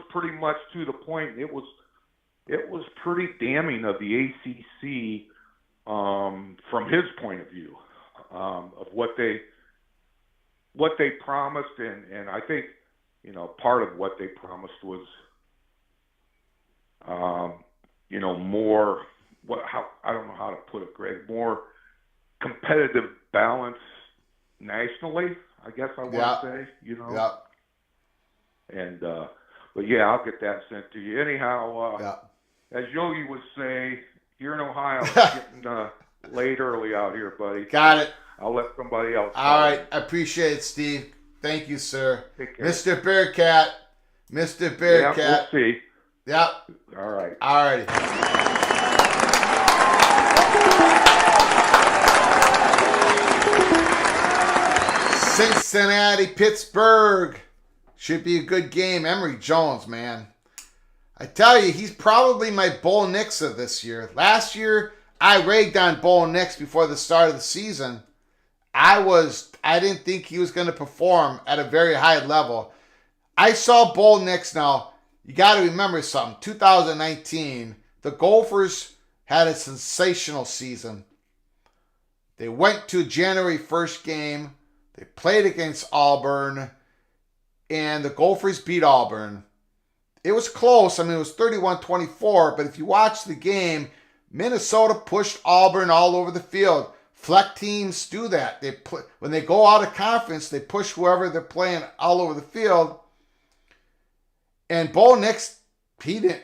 pretty much to the point. It was pretty damning of the ACC from his point of view of what they promised, and I think part of what they promised was more. I don't know how to put it, Greg. More competitive balance nationally, I guess I want to say. Yeah. And but yeah, I'll get that sent to you. Anyhow, as Yogi would say, here in Ohio, it's getting late early out here, buddy. Got it. I'll let somebody else. All right. I appreciate it, Steve. Thank you, sir. Take care. Mr. Bearcat. Yeah, we'll see. Yep. All right. All righty. Cincinnati, Pittsburgh. Should be a good game. Emory Jones, man. I tell you, he's probably my Bo Nix of this year. Last year, I ragged on Bo Nix before the start of the season. I didn't think he was going to perform at a very high level. I saw Bo Nix now. You got to remember something. 2019, the Gophers had a sensational season. They went to January 1st game. They played against Auburn, and the Gophers beat Auburn. It was close. I mean, it was 31-24, but if you watch the game, Minnesota pushed Auburn all over the field. Fleck teams do that. When they go out of conference, they push whoever they're playing all over the field. And Bo Nix, he didn't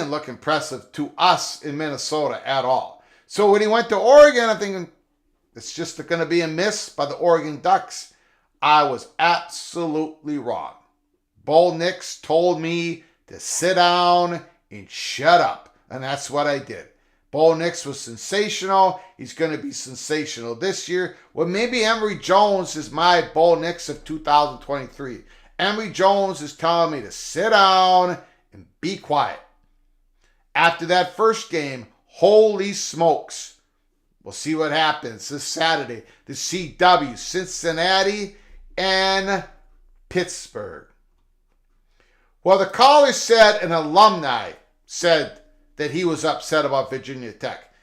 look impressive to us in Minnesota at all. So when he went to Oregon, I'm thinking, it's just going to be a miss by the Oregon Ducks. I was absolutely wrong. Bo Nix told me to sit down and shut up. And that's what I did. Bo Nix was sensational. He's going to be sensational this year. Well, maybe Emory Jones is my Bo Nix of 2023. Emory Jones is telling me to sit down and be quiet. After that first game, holy smokes. We'll see what happens this Saturday. The CW, Cincinnati and Pittsburgh. Well, the caller said an alumni said that he was upset about Virginia Tech.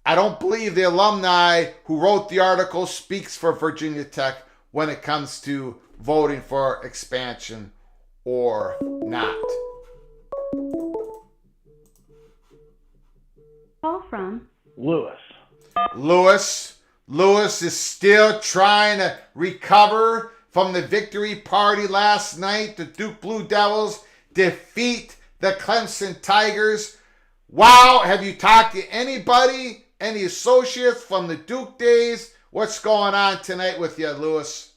I don't believe the alumni who wrote the article speaks for Virginia Tech when it comes to voting for expansion or not. Call from Lewis. Lewis is still trying to recover from the victory party last night. The Duke Blue Devils defeat the Clemson Tigers. Wow, have you talked to anybody, any associates from the Duke days? What's going on tonight with you, Lewis?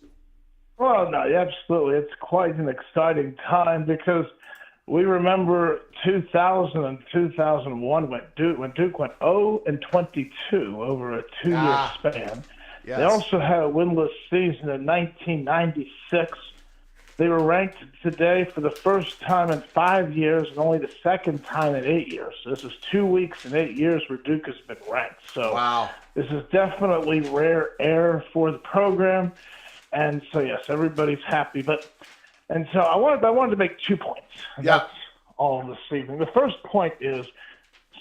Well, no, absolutely. It's quite an exciting time because we remember 2000 and 2001 when Duke went 0-22 over a 2-year span. Yes. They also had a winless season in 1996. They were ranked today for the first time in 5 years and only the second time in 8 years. So this is 2 weeks in 8 years where Duke has been ranked. So wow. This is definitely rare air for the program. And so, yes, everybody's happy. And so I wanted to make 2 points. And yeah. That's all this evening. The first point is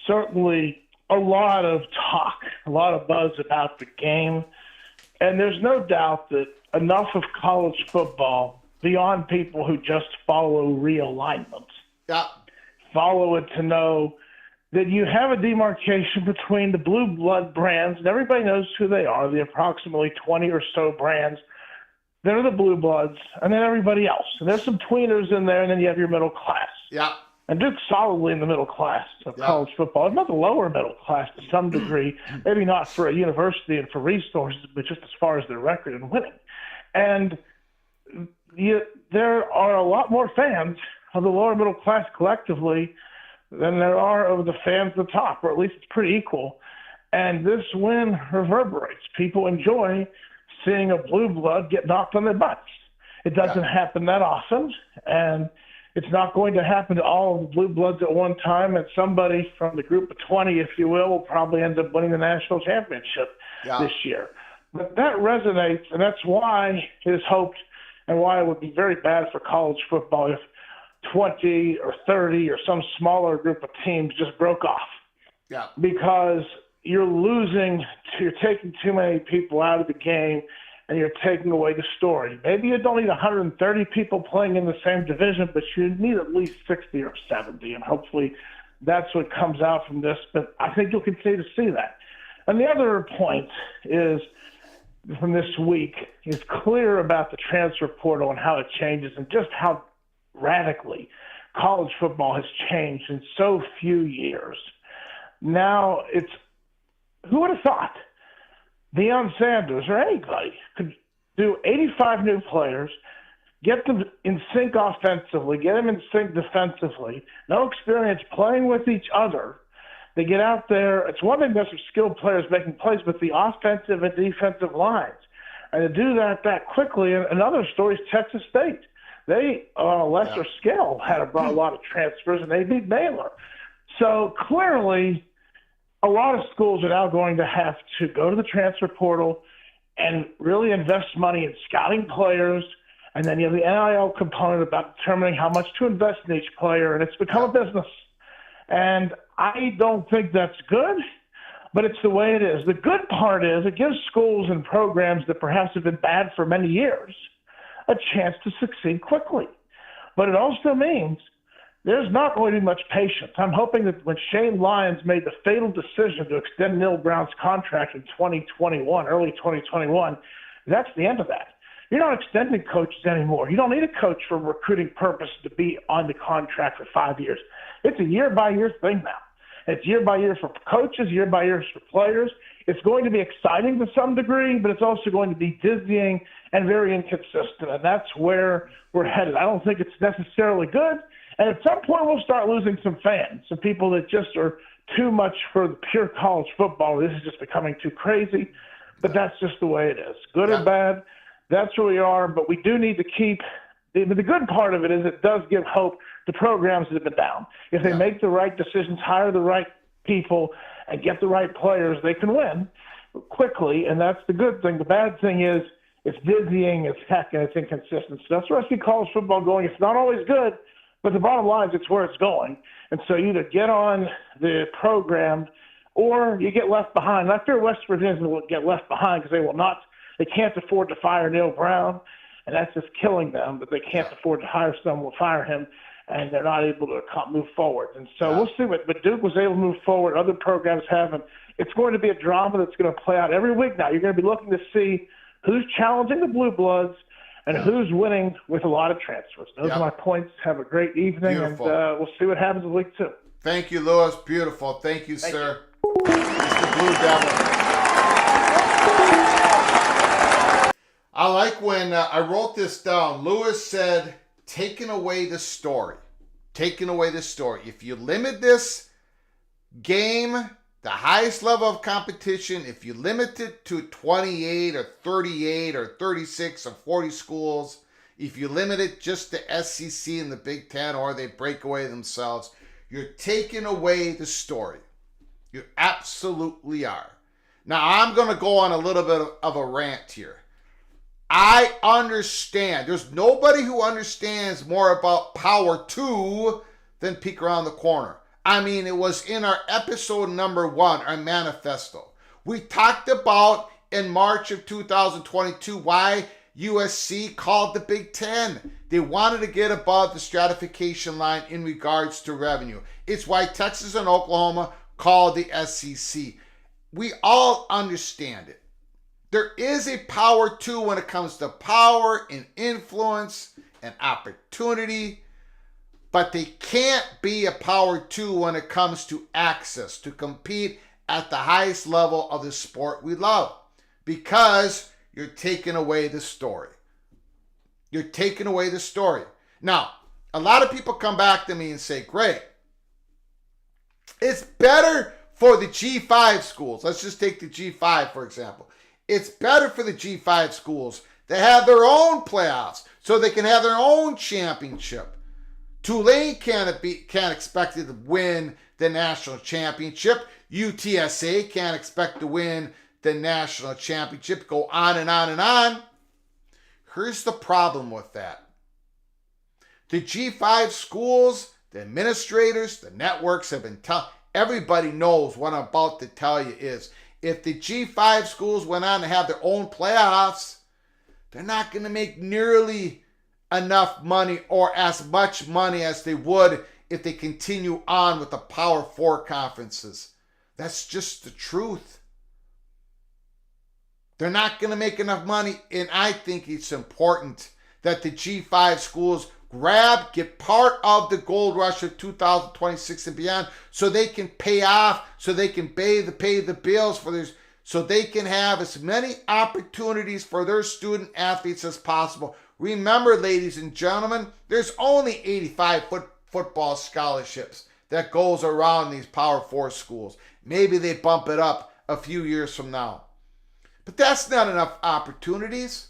certainly a lot of talk, a lot of buzz about the game. And there's no doubt that enough of college football, beyond people who just follow realignment, follow it to know that you have a demarcation between the blue blood brands, and everybody knows who they are, the approximately 20 or so brands. They're the blue bloods, and then everybody else. And there's some tweeners in there, and then you have your middle class. Yeah. And Duke's solidly in the middle class of college football. It's not the lower middle class to some degree, maybe not for a university and for resources, but just as far as their record and winning. And there are a lot more fans of the lower middle class collectively than there are of the fans at the top, or at least it's pretty equal. And this win reverberates. People enjoy seeing a blue blood get knocked on their butts. It doesn't happen that often, and it's not going to happen to all of the blue bloods at one time, and somebody from the group of 20, if you will probably end up winning the national championship this year. But that resonates, and that's why it is hoped and why it would be very bad for college football if 20 or 30 or some smaller group of teams just broke off. Yeah. Because you're taking too many people out of the game, and you're taking away the story. Maybe you don't need 130 people playing in the same division, but you need at least 60 or 70, and hopefully that's what comes out from this. But I think you'll continue to see that. And the other point is, from this week, is clear about the transfer portal and how it changes and just how radically college football has changed in so few years. Now, who would have thought Deion Sanders or anybody could do 85 new players, get them in sync offensively, get them in sync defensively, no experience playing with each other. They get out there. It's one thing to have some skilled players making plays, but the offensive and defensive lines. And to do that quickly, and another story is Texas State. They, on a lesser scale, had brought a lot of transfers, and they beat Baylor. So clearly, a lot of schools are now going to have to go to the transfer portal and really invest money in scouting players. And then you have the NIL component about determining how much to invest in each player, and it's become a business. And I don't think that's good, but it's the way it is. The good part is it gives schools and programs that perhaps have been bad for many years a chance to succeed quickly. But it also means there's not going to be much patience. I'm hoping that when Shane Lyons made the fatal decision to extend Neil Brown's contract in 2021, early 2021, that's the end of that. You're not extending coaches anymore. You don't need a coach for recruiting purpose to be on the contract for 5 years. It's a year-by-year thing now. It's year-by-year for coaches, year-by-year for players. It's going to be exciting to some degree, but it's also going to be dizzying and very inconsistent, and that's where we're headed. I don't think it's necessarily good. And at some point, we'll start losing some fans, some people that just are too much for the pure college football. This is just becoming too crazy. But that's just the way it is. Good or bad, that's where we are. But we do need to keep the good part of it is it does give hope to programs that have been down. If they make the right decisions, hire the right people, and get the right players, they can win quickly. And that's the good thing. The bad thing is it's dizzying, it's heck, and it's inconsistent. So that's where I see college football going. It's not always good. But the bottom line is it's where it's going. And so you either get on the program or you get left behind. And I fear West Virginia will get left behind because they can't afford to fire Neil Brown, and that's just killing them. But they can't afford to hire someone to fire him, and they're not able to move forward. And so we'll see but Duke was able to move forward. Other programs haven't. It's going to be a drama that's going to play out every week now. You're going to be looking to see who's challenging the Blue Bloods and who's winning with a lot of transfers. Those are my points. Have a great evening, Beautiful. And we'll see what happens in week 2. Thank you, Lewis. Beautiful. Thank you, sir. Mr. Blue Devil. I like when I wrote this down. Lewis said, taking away the story. Taking away the story. If you limit this game, the highest level of competition, if you limit it to 28 or 38 or 36 or 40 schools, if you limit it just to SEC and the Big Ten, or they break away themselves, you're taking away the story. You absolutely are. Now, I'm going to go on a little bit of a rant here. I understand. There's nobody who understands more about Power 2 than Peek Around the Corner. I mean, it was in our episode number 1, our manifesto. We talked about in March of 2022 why USC called the Big Ten. They wanted to get above the stratification line in regards to revenue. It's why Texas and Oklahoma called the SEC. We all understand it. There is a power too when it comes to power and influence and opportunity, but they can't be a power too when it comes to access to compete at the highest level of the sport we love, because you're taking away the story. You're taking away the story. Now, a lot of people come back to me and say, Greg, it's better for the G5 schools. Let's just take the G5, for example. It's better for the G5 schools to have their own playoffs so they can have their own championship. Tulane can't expect to win the national championship. UTSA can't expect to win the national championship. Go on and on and on. Here's the problem with that. The G5 schools, the administrators, the networks have been everybody knows what I'm about to tell you is if the G5 schools went on to have their own playoffs, they're not going to make nearly enough money or as much money as they would if they continue on with the Power 4 conferences. That's just the truth. They're not going to make enough money, and I think it's important that the G5 schools get part of the gold rush of 2026 and beyond so they can pay off, so they can pay the bills for their, so they can have as many opportunities for their student athletes as possible. Remember, ladies and gentlemen, there's only 85 football scholarships that goes around these Power 4 schools. Maybe they bump it up a few years from now. But that's not enough opportunities.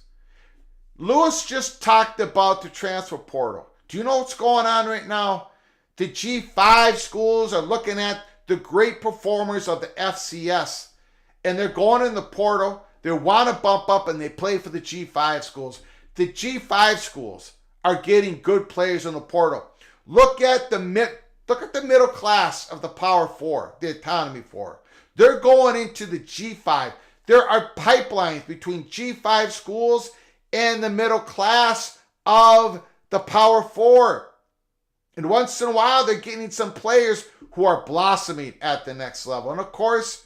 Lewis just talked about the transfer portal. Do you know what's going on right now? The G5 schools are looking at the great performers of the FCS, and they're going in the portal. They want to bump up, and they play for the G5 schools. The G5 schools are getting good players in the portal. Look at the middle class of the Power 4, the Autonomy 4. They're going into the G5. There are pipelines between G5 schools and the middle class of the Power 4. And once in a while, they're getting some players who are blossoming at the next level. And of course,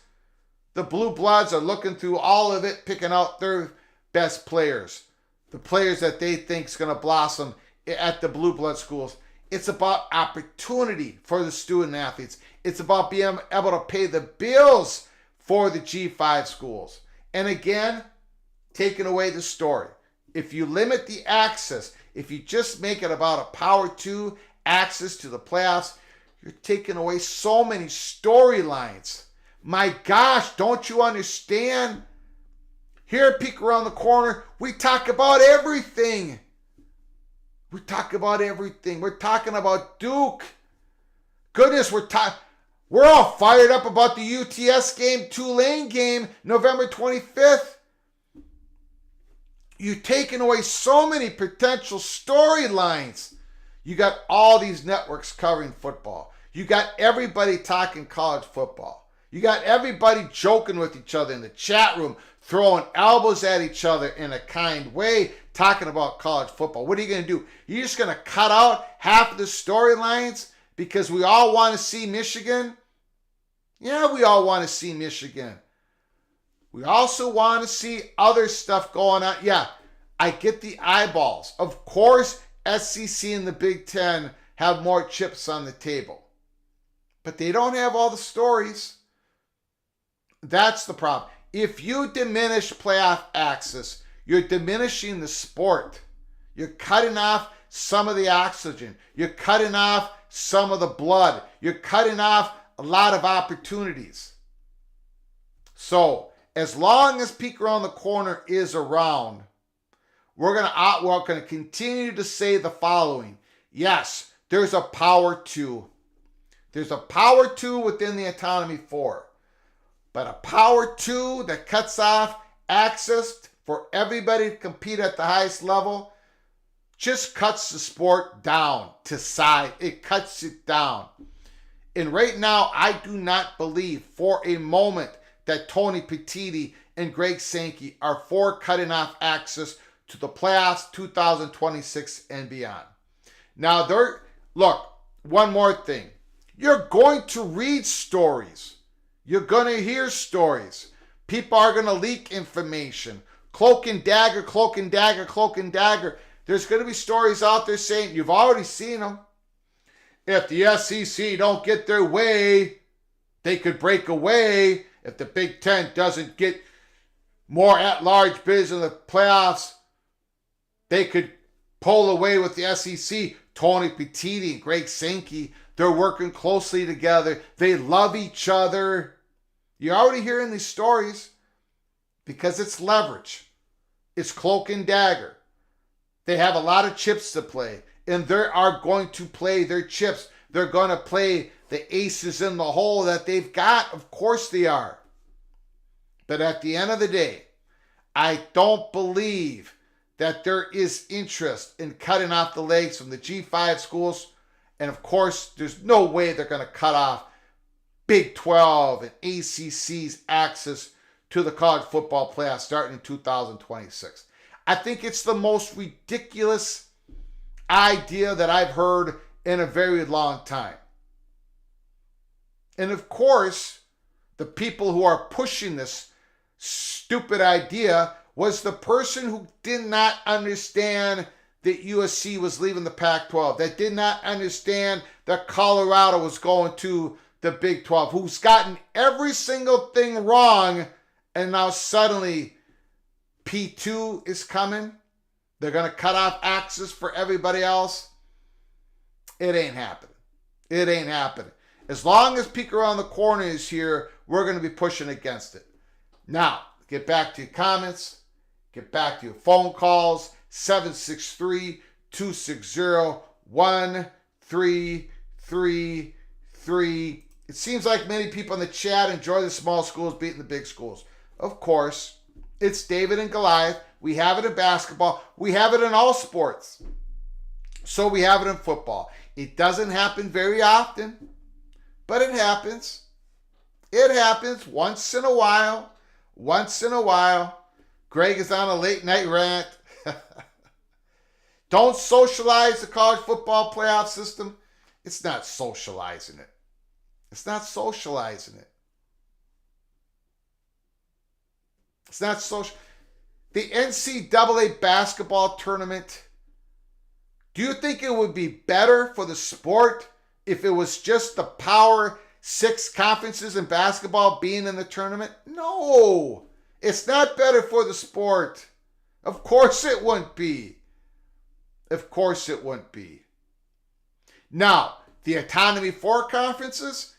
the Blue Bloods are looking through all of it, picking out their best players. The players that they think is going to blossom at the Blue Blood schools. It's about opportunity for the student athletes. It's about being able to pay the bills for the G5 schools. And again, taking away the story. If you limit the access, if you just make it about a Power 2 access to the playoffs, you're taking away so many storylines. My gosh, don't you understand? Here at Peek Around the Corner, we talk about everything. We talk about everything. We're talking about Duke. Goodness, we're all fired up about the UTS game, Tulane game, November 25th. You're taking away so many potential storylines. You got all these networks covering football. You got everybody talking college football. You got everybody joking with each other in the chat room, throwing elbows at each other in a kind way, talking about college football. What are you going to do? You're just going to cut out half of the storylines because we all want to see Michigan? Yeah, we all want to see Michigan. We also want to see other stuff going on. Yeah, I get the eyeballs. Of course, SEC and the Big Ten have more chips on the table. But they don't have all the stories. That's the problem. If you diminish playoff access, you're diminishing the sport. You're cutting off some of the oxygen. You're cutting off some of the blood. You're cutting off a lot of opportunities. So, as long as Peek Around the Corner is around, we're going to continue to say the following. Yes, there's a Power 2. There's a Power 2 within the Autonomy 4. But a Power 2 that cuts off access for everybody to compete at the highest level just cuts the sport down to size. It cuts it down. And right now, I do not believe for a moment that Tony Petitti and Greg Sankey are for cutting off access to the playoffs 2026 and beyond. Now, look, one more thing. You're going to read stories. You're going to hear stories. People are going to leak information. Cloak and dagger, cloak and dagger, cloak and dagger. There's going to be stories out there saying, you've already seen them. If the SEC don't get their way, they could break away. If the Big Ten doesn't get more at-large bids in the playoffs, they could pull away with the SEC. Tony Petitti and Greg Sankey, they're working closely together. They love each other. You're already hearing these stories because it's leverage. It's cloak and dagger. They have a lot of chips to play, and they are going to play their chips. They're going to play the aces in the hole that they've got. Of course they are. But at the end of the day, I don't believe that there is interest in cutting off the legs from the G5 schools. And of course, there's no way they're going to cut off Big 12 and ACC's access to the college football playoffs starting in 2026. I think it's the most ridiculous idea that I've heard in a very long time. And of course, the people who are pushing this stupid idea was the person who did not understand that USC was leaving the Pac-12, that did not understand that Colorado was going to the Big 12, who's gotten every single thing wrong, and now suddenly P2 is coming. They're going to cut off access for everybody else. It ain't happening. It ain't happening. As long as Peek Around the Corner is here, we're going to be pushing against it. Now, get back to your comments. Get back to your phone calls. 763-260-1333. It seems like many people in the chat enjoy the small schools beating the big schools. Of course, it's David and Goliath. We have it in basketball. We have it in all sports. So we have it in football. It doesn't happen very often, but it happens. It happens once in a while. Once in a while. Greg is on a late night rant. Don't socialize the college football playoff system. It's not socializing it. It's not socializing it. It's not social. The NCAA basketball tournament, do you think it would be better for the sport if it was just the Power 6 conferences in basketball being in the tournament? No. It's not better for the sport. Of course it wouldn't be. Of course it wouldn't be. Now, the Autonomy 4 conferences,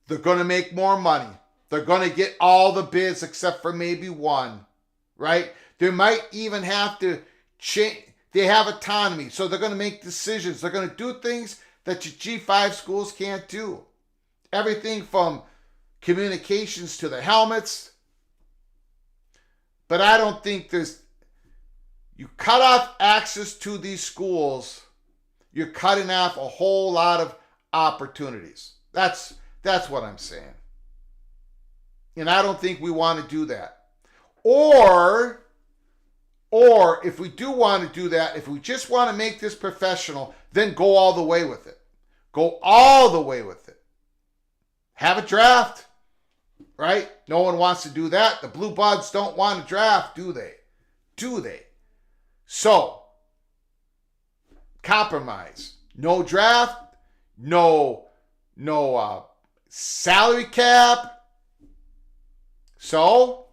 they're going to make more money. They're going to get all the bids except for maybe one, right? They might even have to change. They have autonomy, so they're going to make decisions. They're going to do things that your G5 schools can't do. Everything from communications to the helmets. But I don't think you cut off access to these schools, you're cutting off a whole lot of opportunities. That's what I'm saying. And I don't think we want to do that. Or if we do want to do that, if we just want to make this professional, then go all the way with it. Go all the way with it. Have a draft, right? No one wants to do that. The Blue Buds don't want to draft, do they? Do they? So, compromise. No draft, no salary cap. So,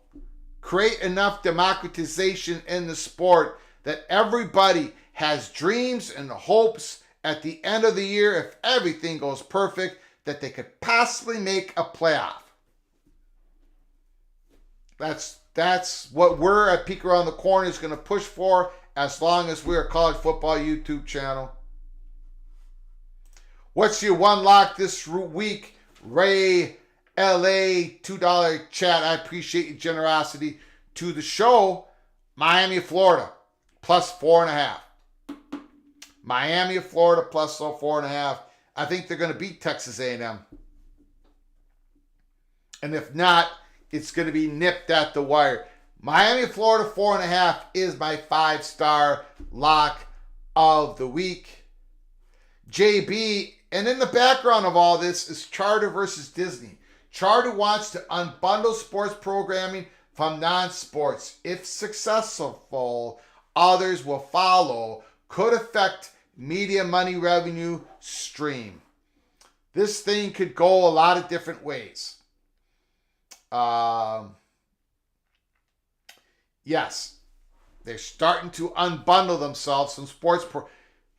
create enough democratization in the sport that everybody has dreams and hopes at the end of the year, if everything goes perfect, that they could possibly make a playoff. That's what we're at Peek Around the Corner is going to push for as long as we're a college football YouTube channel. What's your one lock this week? Ray LA $2 chat. I appreciate your generosity to the show. Miami, Florida, plus 4.5. Miami, Florida, plus 4.5. I think they're going to beat Texas A&M. And if not, it's going to be nipped at the wire. Miami, Florida, 4.5 is my 5-star lock of the week. JB, and in the background of all this is Charter versus Disney. Charter wants to unbundle sports programming from non-sports. If successful, others will follow. Could affect media money revenue stream. This thing could go a lot of different ways. Yes, they're starting to unbundle themselves from sports.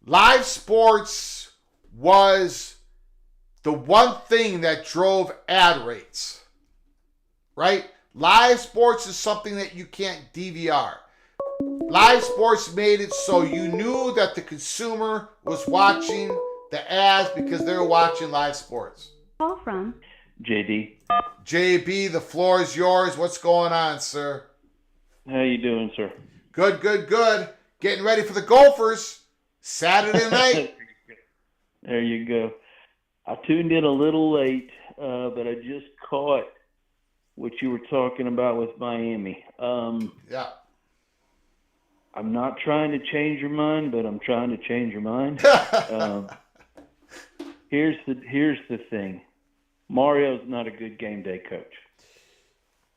Live sports was the one thing that drove ad rates, right? Live sports is something that you can't DVR. Live sports made it so you knew that the consumer was watching the ads because they were watching live sports. Call from JD. JB, the floor is yours. What's going on, sir? How you doing, sir? Good, good, good. Getting ready for the Gophers Saturday night. There you go. I tuned in a little late, but I just caught what you were talking about with Miami. Yeah. I'm not trying to change your mind, but I'm trying to change your mind. Here's the thing. Mario's not a good game day coach.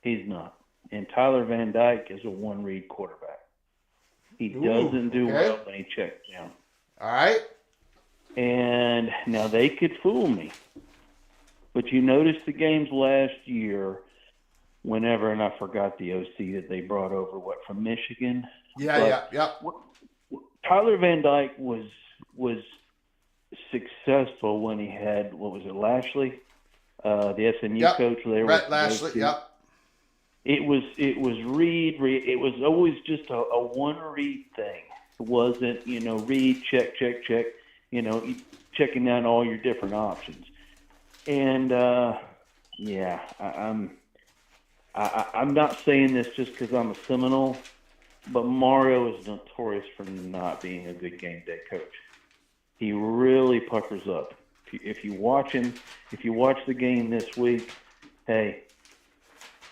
He's not. And Tyler Van Dyke is a one-read quarterback. He doesn't do well when he checks down. All right. And now they could fool me. But you notice the games last year whenever, and I forgot the OC that they brought over, from Michigan? Yeah. Tyler Van Dyke was successful when he had, Lashley? The SMU coach there. Brett Lashley, It was read. It was always just a one-read thing. It wasn't, read, check, checking down all your different options. And, I'm not saying this just because I'm a Seminole, but Mario is notorious for not being a good game day coach. He really puckers up. If you watch him, if you watch the game this week, hey,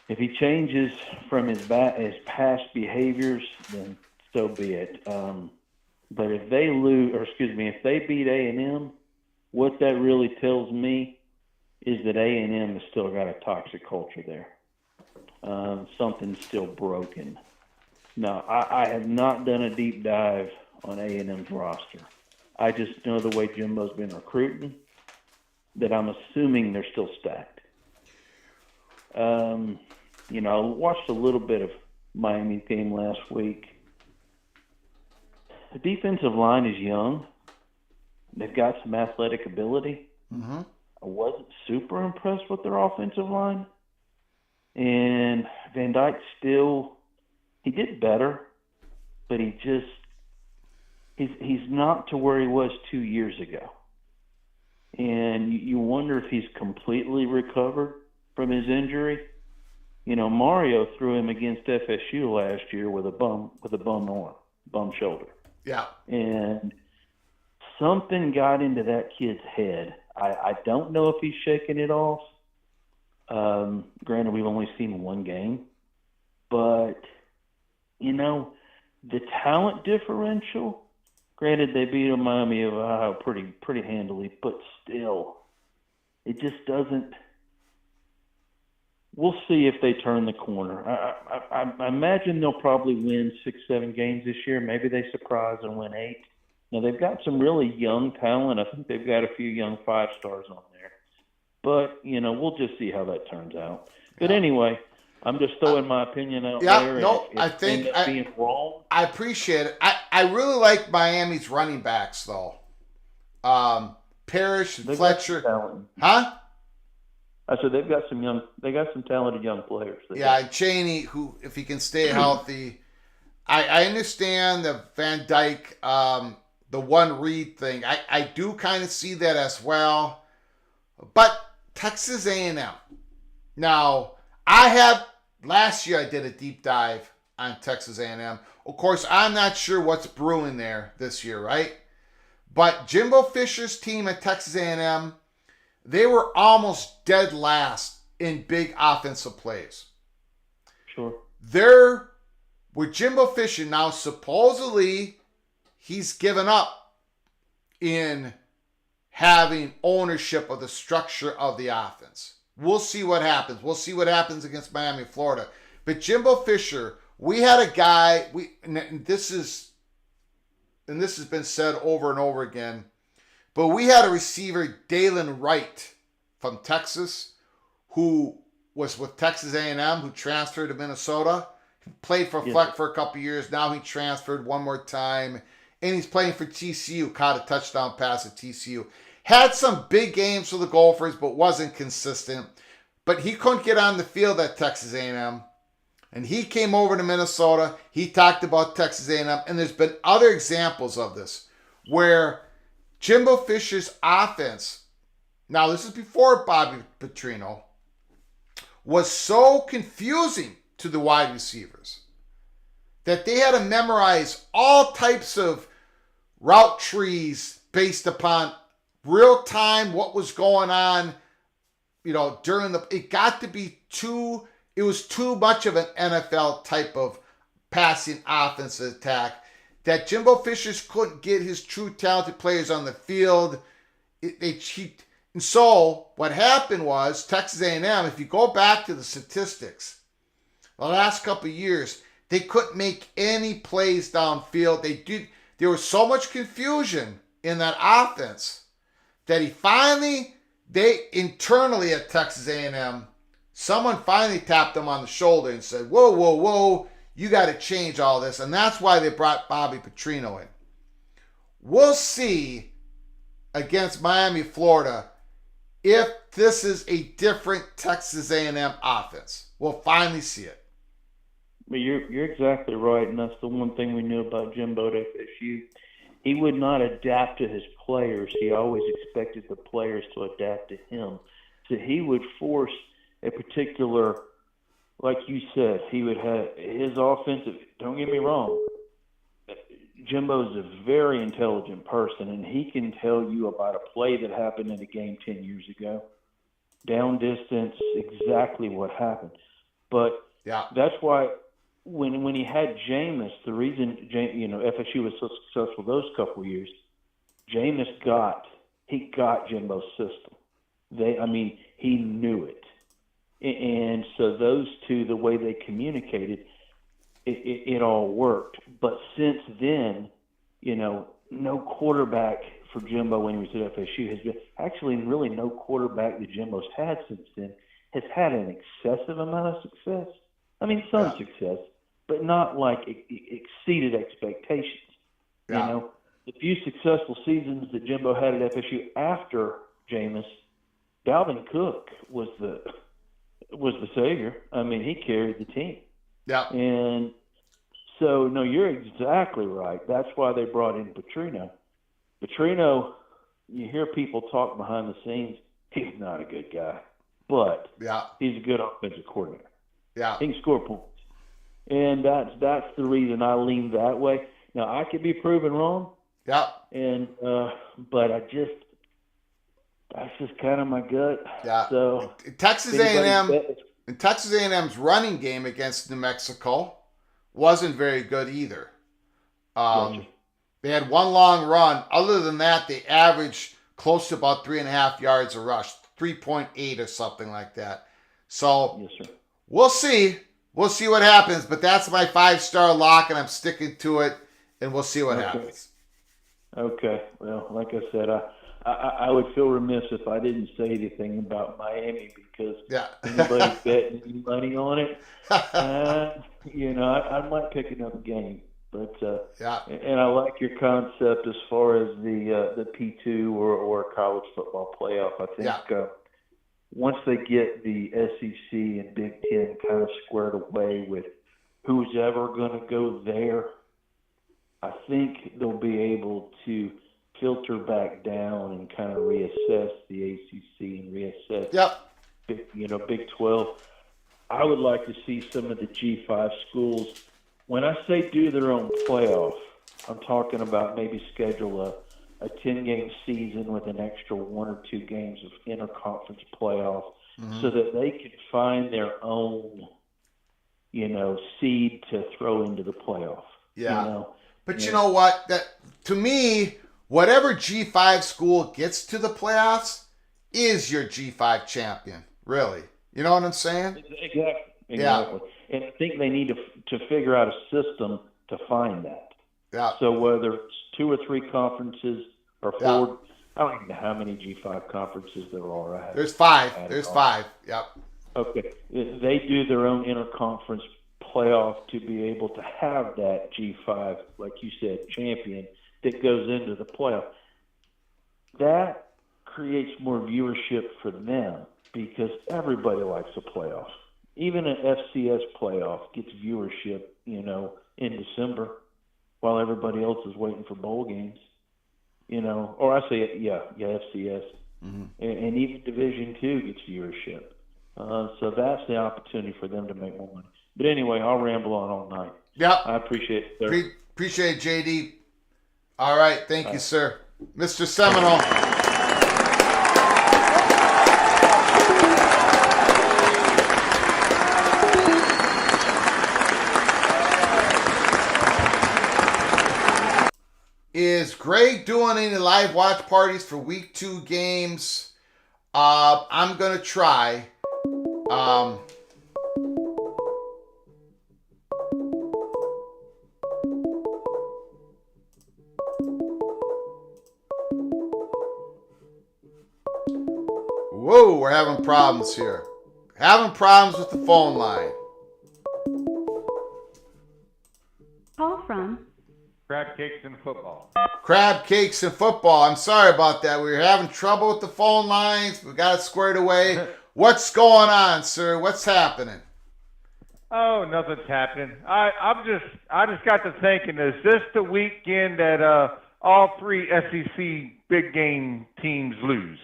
if he changes from his past behaviors, then so be it. But if they if they beat A&M, what that really tells me is that A&M has still got a toxic culture there. Something's still broken. Now, I have not done a deep dive on A&M's roster. I just know the way Jimbo's been recruiting, that I'm assuming they're still stacked. I watched a little bit of Miami game last week. The defensive line is young. They've got some athletic ability. Mm-hmm. I wasn't super impressed with their offensive line. And Van Dyke he did better, but he's not to where he was 2 years ago. And you wonder if he's completely recovered from his injury. Mario threw him against FSU last year with a bum shoulder. Yeah. And something got into that kid's head. I don't know if he's shaking it off. Granted, we've only seen one game. But, the talent differential, granted, they beat Miami of Ohio pretty handily, but still, it just doesn't. We'll see if they turn the corner. I imagine they'll probably win 6-7 games this year. Maybe they surprise and win 8. Now, they've got some really young talent. I think they've got a few young 5-stars on there. But, we'll just see how that turns out. But anyway, I'm just throwing my opinion out there. I think being wrong. I appreciate it. I really like Miami's running backs, though. Parrish, Fletcher. Huh? I said they've got some talented young players. And Chaney, who, if he can stay healthy, I understand the Van Dyke, the one read thing. I do kind of see that as well. But Texas A&M. Now, last year I did a deep dive on Texas A&M. Of course, I'm not sure what's brewing there this year, right? But Jimbo Fisher's team at Texas A&M, they were almost dead last in big offensive plays. Sure. they're with Jimbo Fisher now. Supposedly, he's given up in having ownership of the structure of the offense. We'll see what happens. We'll see what happens against Miami, Florida. But Jimbo Fisher, we had a guy. This has been said over and over again. But we had a receiver, Dalen Wright, from Texas, who was with Texas A&M, who transferred to Minnesota. He played for Fleck for a couple years. Now he transferred one more time. And he's playing for TCU. Caught a touchdown pass at TCU. Had some big games for the Gophers, but wasn't consistent. But he couldn't get on the field at Texas A&M. And he came over to Minnesota. He talked about Texas A&M. And there's been other examples of this where Jimbo Fisher's offense, now this is before Bobby Petrino, was so confusing to the wide receivers that they had to memorize all types of route trees based upon real time, what was going on, it was too much of an NFL type of passing offensive attack that Jimbo Fisher couldn't get his true talented players on the field. And so what happened was Texas A&M, if you go back to the statistics, the last couple of years, they couldn't make any plays downfield. There was so much confusion in that offense that they internally at Texas A&M, someone finally tapped them on the shoulder and said, whoa, you got to change all this. And that's why they brought Bobby Petrino in. We'll see against Miami, Florida, if this is a different Texas A&M offense. We'll finally see it. But you're exactly right, and that's the one thing we knew about Jimbo at FSU. He would not adapt to his players. He always expected the players to adapt to him. So he would force a particular, like you said, he would have his offensive. Don't get me wrong, Jimbo's a very intelligent person, and he can tell you about a play that happened in a game 10 years ago, down distance, exactly what happened. But that's why when he had Jameis, the reason FSU was so successful those couple of years, Jameis got Jimbo's system. He knew it. And so those two, the way they communicated, it all worked. But since then, no quarterback for Jimbo when he was at FSU has been actually really no quarterback that Jimbo's had since then has had an excessive amount of success. Some success, but not like exceeded expectations. Yeah. The few successful seasons that Jimbo had at FSU after Jameis, Dalvin Cook was the savior. He carried the team. Yeah. And so, no, you're exactly right. That's why they brought in Petrino. Petrino, you hear people talk behind the scenes. He's not a good guy, but he's a good offensive coordinator. Yeah. He can score points. And that's the reason I lean that way. Now, I could be proven wrong. Yeah. And but that's just kind of my gut. Yeah. So Texas A&M's running game against New Mexico wasn't very good either. They had one long run. Other than that, they averaged close to about 3.5 yards a rush, 3.8 or something like that. So yes, sir. We'll see. We'll see what happens. But that's my 5-star lock, and I'm sticking to it. And we'll see what happens. Okay. Well, like I said, I would feel remiss if I didn't say anything about Miami because anybody betting any money on it, I might pick another game. But and I like your concept as far as the P2 or college football playoff. I think once they get the SEC and Big Ten kind of squared away with who's ever going to go there, I think they'll be able to filter back down and kind of reassess the ACC and reassess Big 12. I would like to see some of the G5 schools. When I say do their own playoff, I'm talking about maybe schedule a 10-game season with an extra 1 or 2 games of interconference playoff so that they can find their own seed to throw into the playoff. Yeah. But you know what? That to me, whatever G5 school gets to the playoffs is your G5 champion. Really. You know what I'm saying? Exactly. Yeah. And I think they need to figure out a system to find that. Yeah. So whether it's 2 or 3 conferences or 4, Yeah. I don't even know how many G5 conferences there are. There's 5. There's 5. Yep. Okay. They do their own interconference playoff to be able to have that G5, like you said, champion that goes into the playoff. That creates more viewership for them because everybody likes a playoff. Even an FCS playoff gets viewership, in December while everybody else is waiting for bowl games, or I say, FCS. Mm-hmm. And even Division II gets viewership. So that's the opportunity for them to make more money. But anyway, I'll ramble on all night. Yep. I appreciate it, sir. Appreciate it, JD. All right. Thank you, sir. Mr. Seminole. Is Greg doing any live watch parties for week 2 games? I'm going to try. Whoa, we're having problems here. Having problems with the phone line. Call from Crab cakes and football. Crab cakes and football. I'm sorry about that. We were having trouble with the phone lines. We got it squared away. What's going on, sir? What's happening? Oh, nothing's happening. I just got to thinking, is this the weekend that all 3 SEC big game teams lose?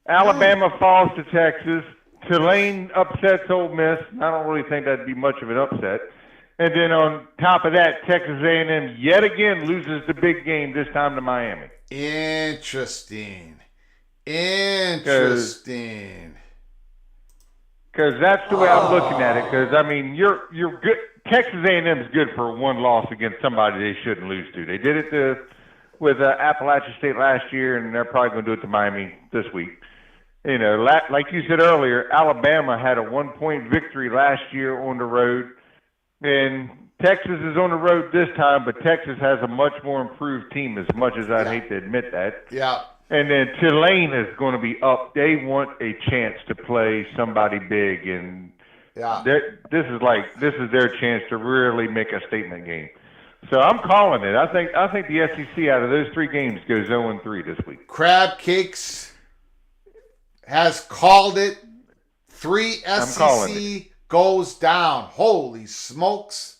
Alabama falls to Texas. Tulane upsets Ole Miss. I don't really think that'd be much of an upset. And then on top of that, Texas A&M yet again loses the big game, this time to Miami. Interesting. Because that's the way I'm looking at it. Because I mean, you're good. Texas A&M is good for one loss against somebody they shouldn't lose to. They did it with Appalachian State last year, and they're probably going to do it to Miami this week. Like you said earlier, Alabama had a 1-point victory last year on the road. And Texas is on the road this time, but Texas has a much more improved team, as much as I'd hate to admit that. Yeah. And then Tulane is going to be up. They want a chance to play somebody big, and this is their chance to really make a statement game. So I'm calling it. I think the SEC out of those 3 games goes 0-3 this week. Crab Cakes has called it. 3 SEC goes down. Holy smokes.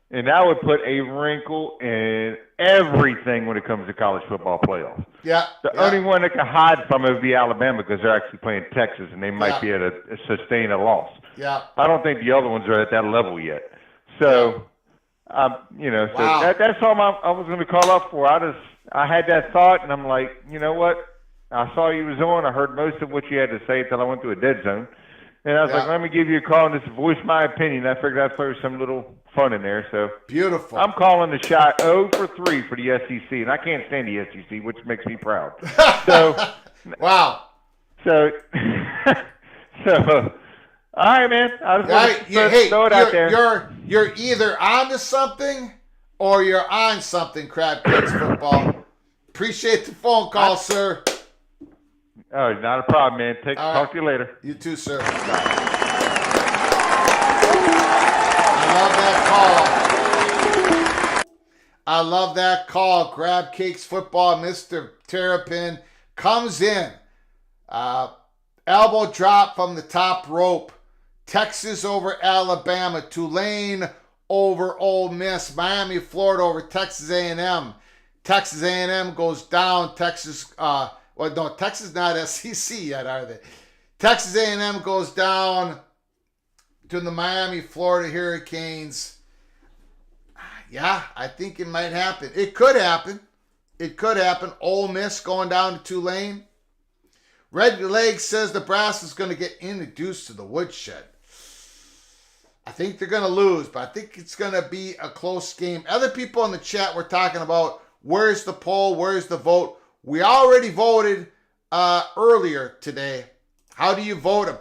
And that would put a wrinkle in everything when it comes to college football playoffs. Yeah. The only one that can hide from it would be Alabama because they're actually playing Texas and they might be able to sustain a loss. Yeah. I don't think the other ones are at that level yet. So, so that's all I was going to call up for. I had that thought, and I'm like, you know what? I saw you was on. I heard most of what you had to say until I went to a dead zone. And I was like, let me give you a call and just voice my opinion. I figured I'd throw some little fun in there. So beautiful. I'm calling the shot 0-3 for the SEC, and I can't stand the SEC, which makes me proud. So, wow. So, all right, man. I just want to throw it out there. You're either onto something or you're on something, Crab Cakes Football. Appreciate the phone call, sir. Oh, not a problem, man. Talk to you later. You too, sir. I love that call. Crab Cakes Football. Mr. Terrapin comes in. Elbow drop from the top rope. Texas over Alabama. Tulane over Ole Miss. Miami, Florida over Texas A&M. Texas A&M goes down. Texas not SEC yet, are they? Texas A&M goes down to the Miami, Florida Hurricanes. Yeah, I think it might happen. It could happen. Ole Miss going down to Tulane. Red Leg says Nebraska's going to get introduced to the woodshed. I think they're going to lose, but I think it's going to be a close game. Other people in the chat were talking about where's the poll, where's the vote. We already voted earlier today. How do you vote? A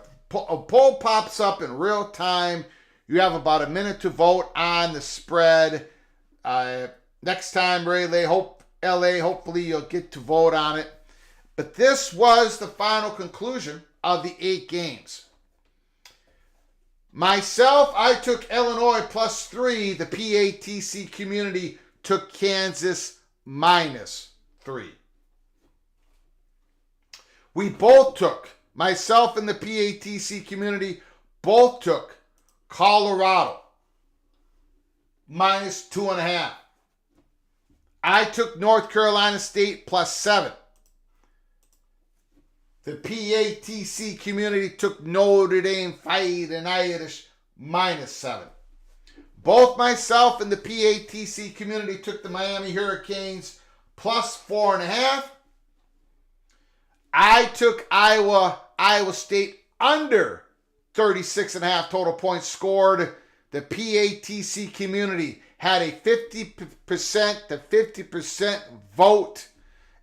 poll pops up in real time. You have about a minute to vote on the spread. Next time, LA, hopefully you'll get to vote on it. But this was the final conclusion of the 8 games. Myself, I took Illinois +3. The PATC community took Kansas -3. We both took, myself and the PATC community, both took Colorado -2.5. I took North Carolina State +7. The PATC community took Notre Dame Fighting Irish -7. Both myself and the PATC community took the Miami Hurricanes +4.5. I took Iowa State under 36.5 total points scored. The PATC community had a 50% to 50% vote.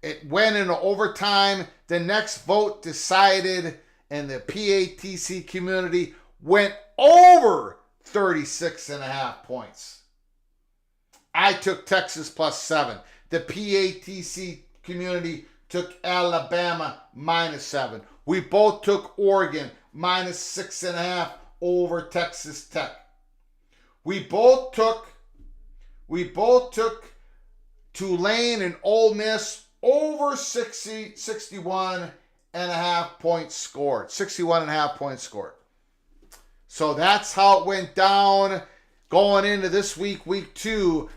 It went into overtime. The next vote decided, and the PATC community went over 36.5 points. I took Texas +7. The PATC community took Alabama -7. We both took Oregon -6.5 over Texas Tech. We both took Tulane and Ole Miss over 61.5 points scored. 61.5 points scored. So that's how it went down going into this week, week 2.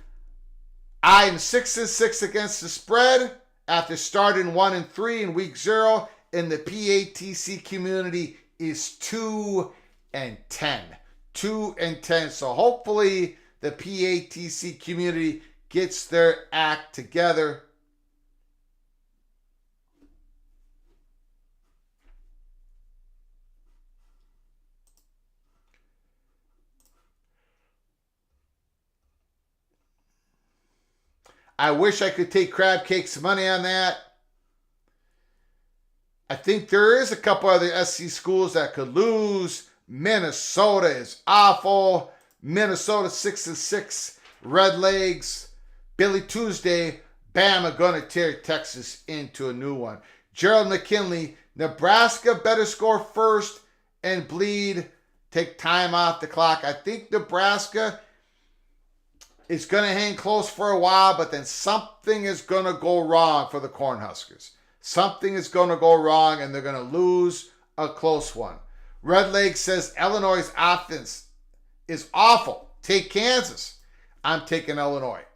I'm 6-6 against the spread after starting 1-3 in week 0, and the PATC community is 2-10. 2-10. So hopefully the PATC community gets their act together. I wish I could take Crab Cake's money on that. I think there is a couple other SC schools that could lose. Minnesota is awful. Minnesota 6-6. Red Legs. Billy Tuesday. Bama gonna tear Texas into a new one. Gerald McKinley. Nebraska better score first and bleed. Take time off the clock. I think Nebraska is going to hang close for a while, but then something is going to go wrong for the Cornhuskers. Something is going to go wrong, and they're going to lose a close one. Red Leg says Illinois' offense is awful. Take Kansas. I'm taking Illinois.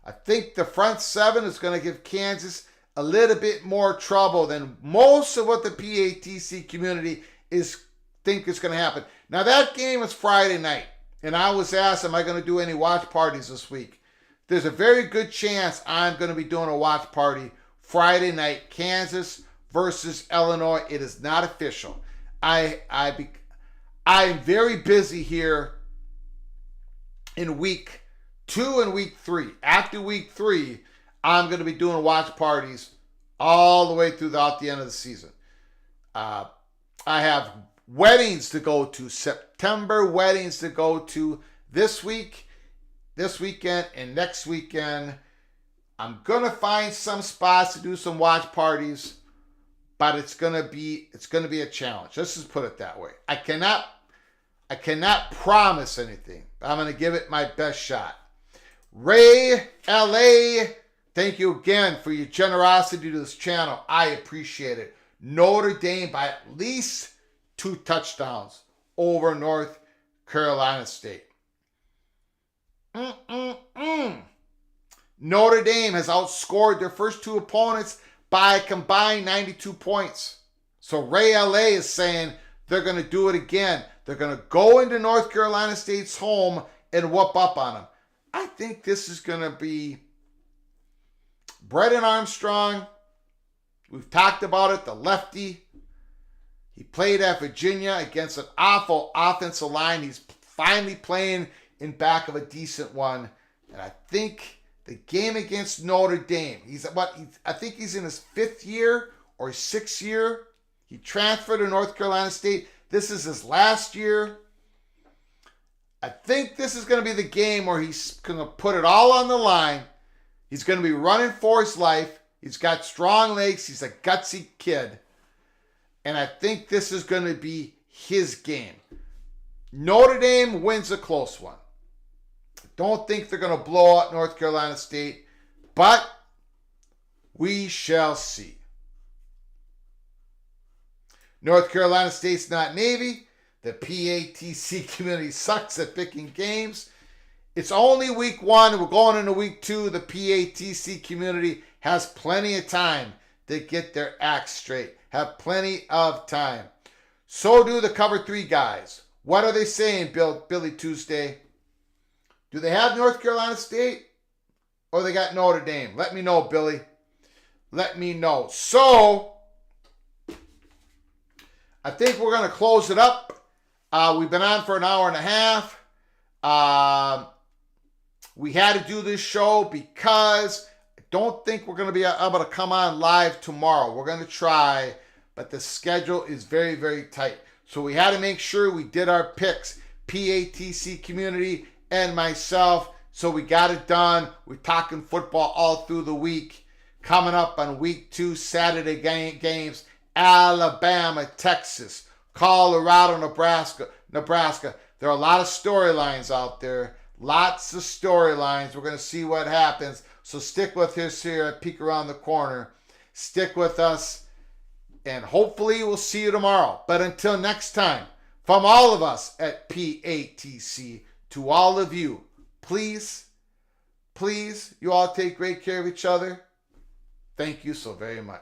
I think the front seven is going to give Kansas a little bit more trouble than most of what the PATC community think is going to happen. Now, that game is Friday night. And I was asked, am I going to do any watch parties this week? There's a very good chance I'm going to be doing a watch party Friday night, Kansas versus Illinois. It is not official. I'm very busy here in week 2 and week 3. After week 3, I'm going to be doing watch parties all the way throughout the end of the season. I have weddings to go to, September weddings to go to this week, this weekend, and next weekend. I'm going to find some spots to do some watch parties, but it's going to be a challenge. Let's just put it that way. I cannot promise anything, but I'm going to give it my best shot. Ray LA, thank you again for your generosity to this channel. I appreciate it. Notre Dame by at least 2 touchdowns over North Carolina State. Notre Dame has outscored their first 2 opponents by a combined 92 points. So Ray LA is saying they're going to do it again. They're going to go into North Carolina State's home and whoop up on them. I think this is going to be Brennan Armstrong. We've talked about it, the lefty. He played at Virginia against an awful offensive line. He's finally playing in back of a decent one. And I think the game against Notre Dame, I think he's in his 5th year or 6th year. He transferred to North Carolina State. This is his last year. I think this is going to be the game where he's going to put it all on the line. He's going to be running for his life. He's got strong legs. He's a gutsy kid. And I think this is going to be his game. Notre Dame wins a close one. I don't think they're going to blow out North Carolina State, but we shall see. North Carolina State's not Navy. The PATC community sucks at picking games. It's only week 1. We're going into week 2. The PATC community has plenty of time to get their acts straight. Have plenty of time. So do the Cover 3 guys. What are they saying, Billy Tuesday? Do they have North Carolina State or they got Notre Dame? Let me know, Billy. Let me know. So, I think we're going to close it up. We've been on for an hour and a half. We had to do this show because I don't think we're going to be able to come on live tomorrow. We're going to try, but the schedule is very, very tight. So we had to make sure we did our picks, PATC community and myself. So we got it done. We're talking football all through the week. Coming up on week 2, Saturday games, Alabama, Texas, Colorado, Nebraska. There are a lot of storylines out there. Lots of storylines. We're going to see what happens. So stick with us here at Peek Around the Corner. Stick with us. And hopefully we'll see you tomorrow. But until next time, from all of us at PATC, to all of you, please, you all take great care of each other. Thank you so very much.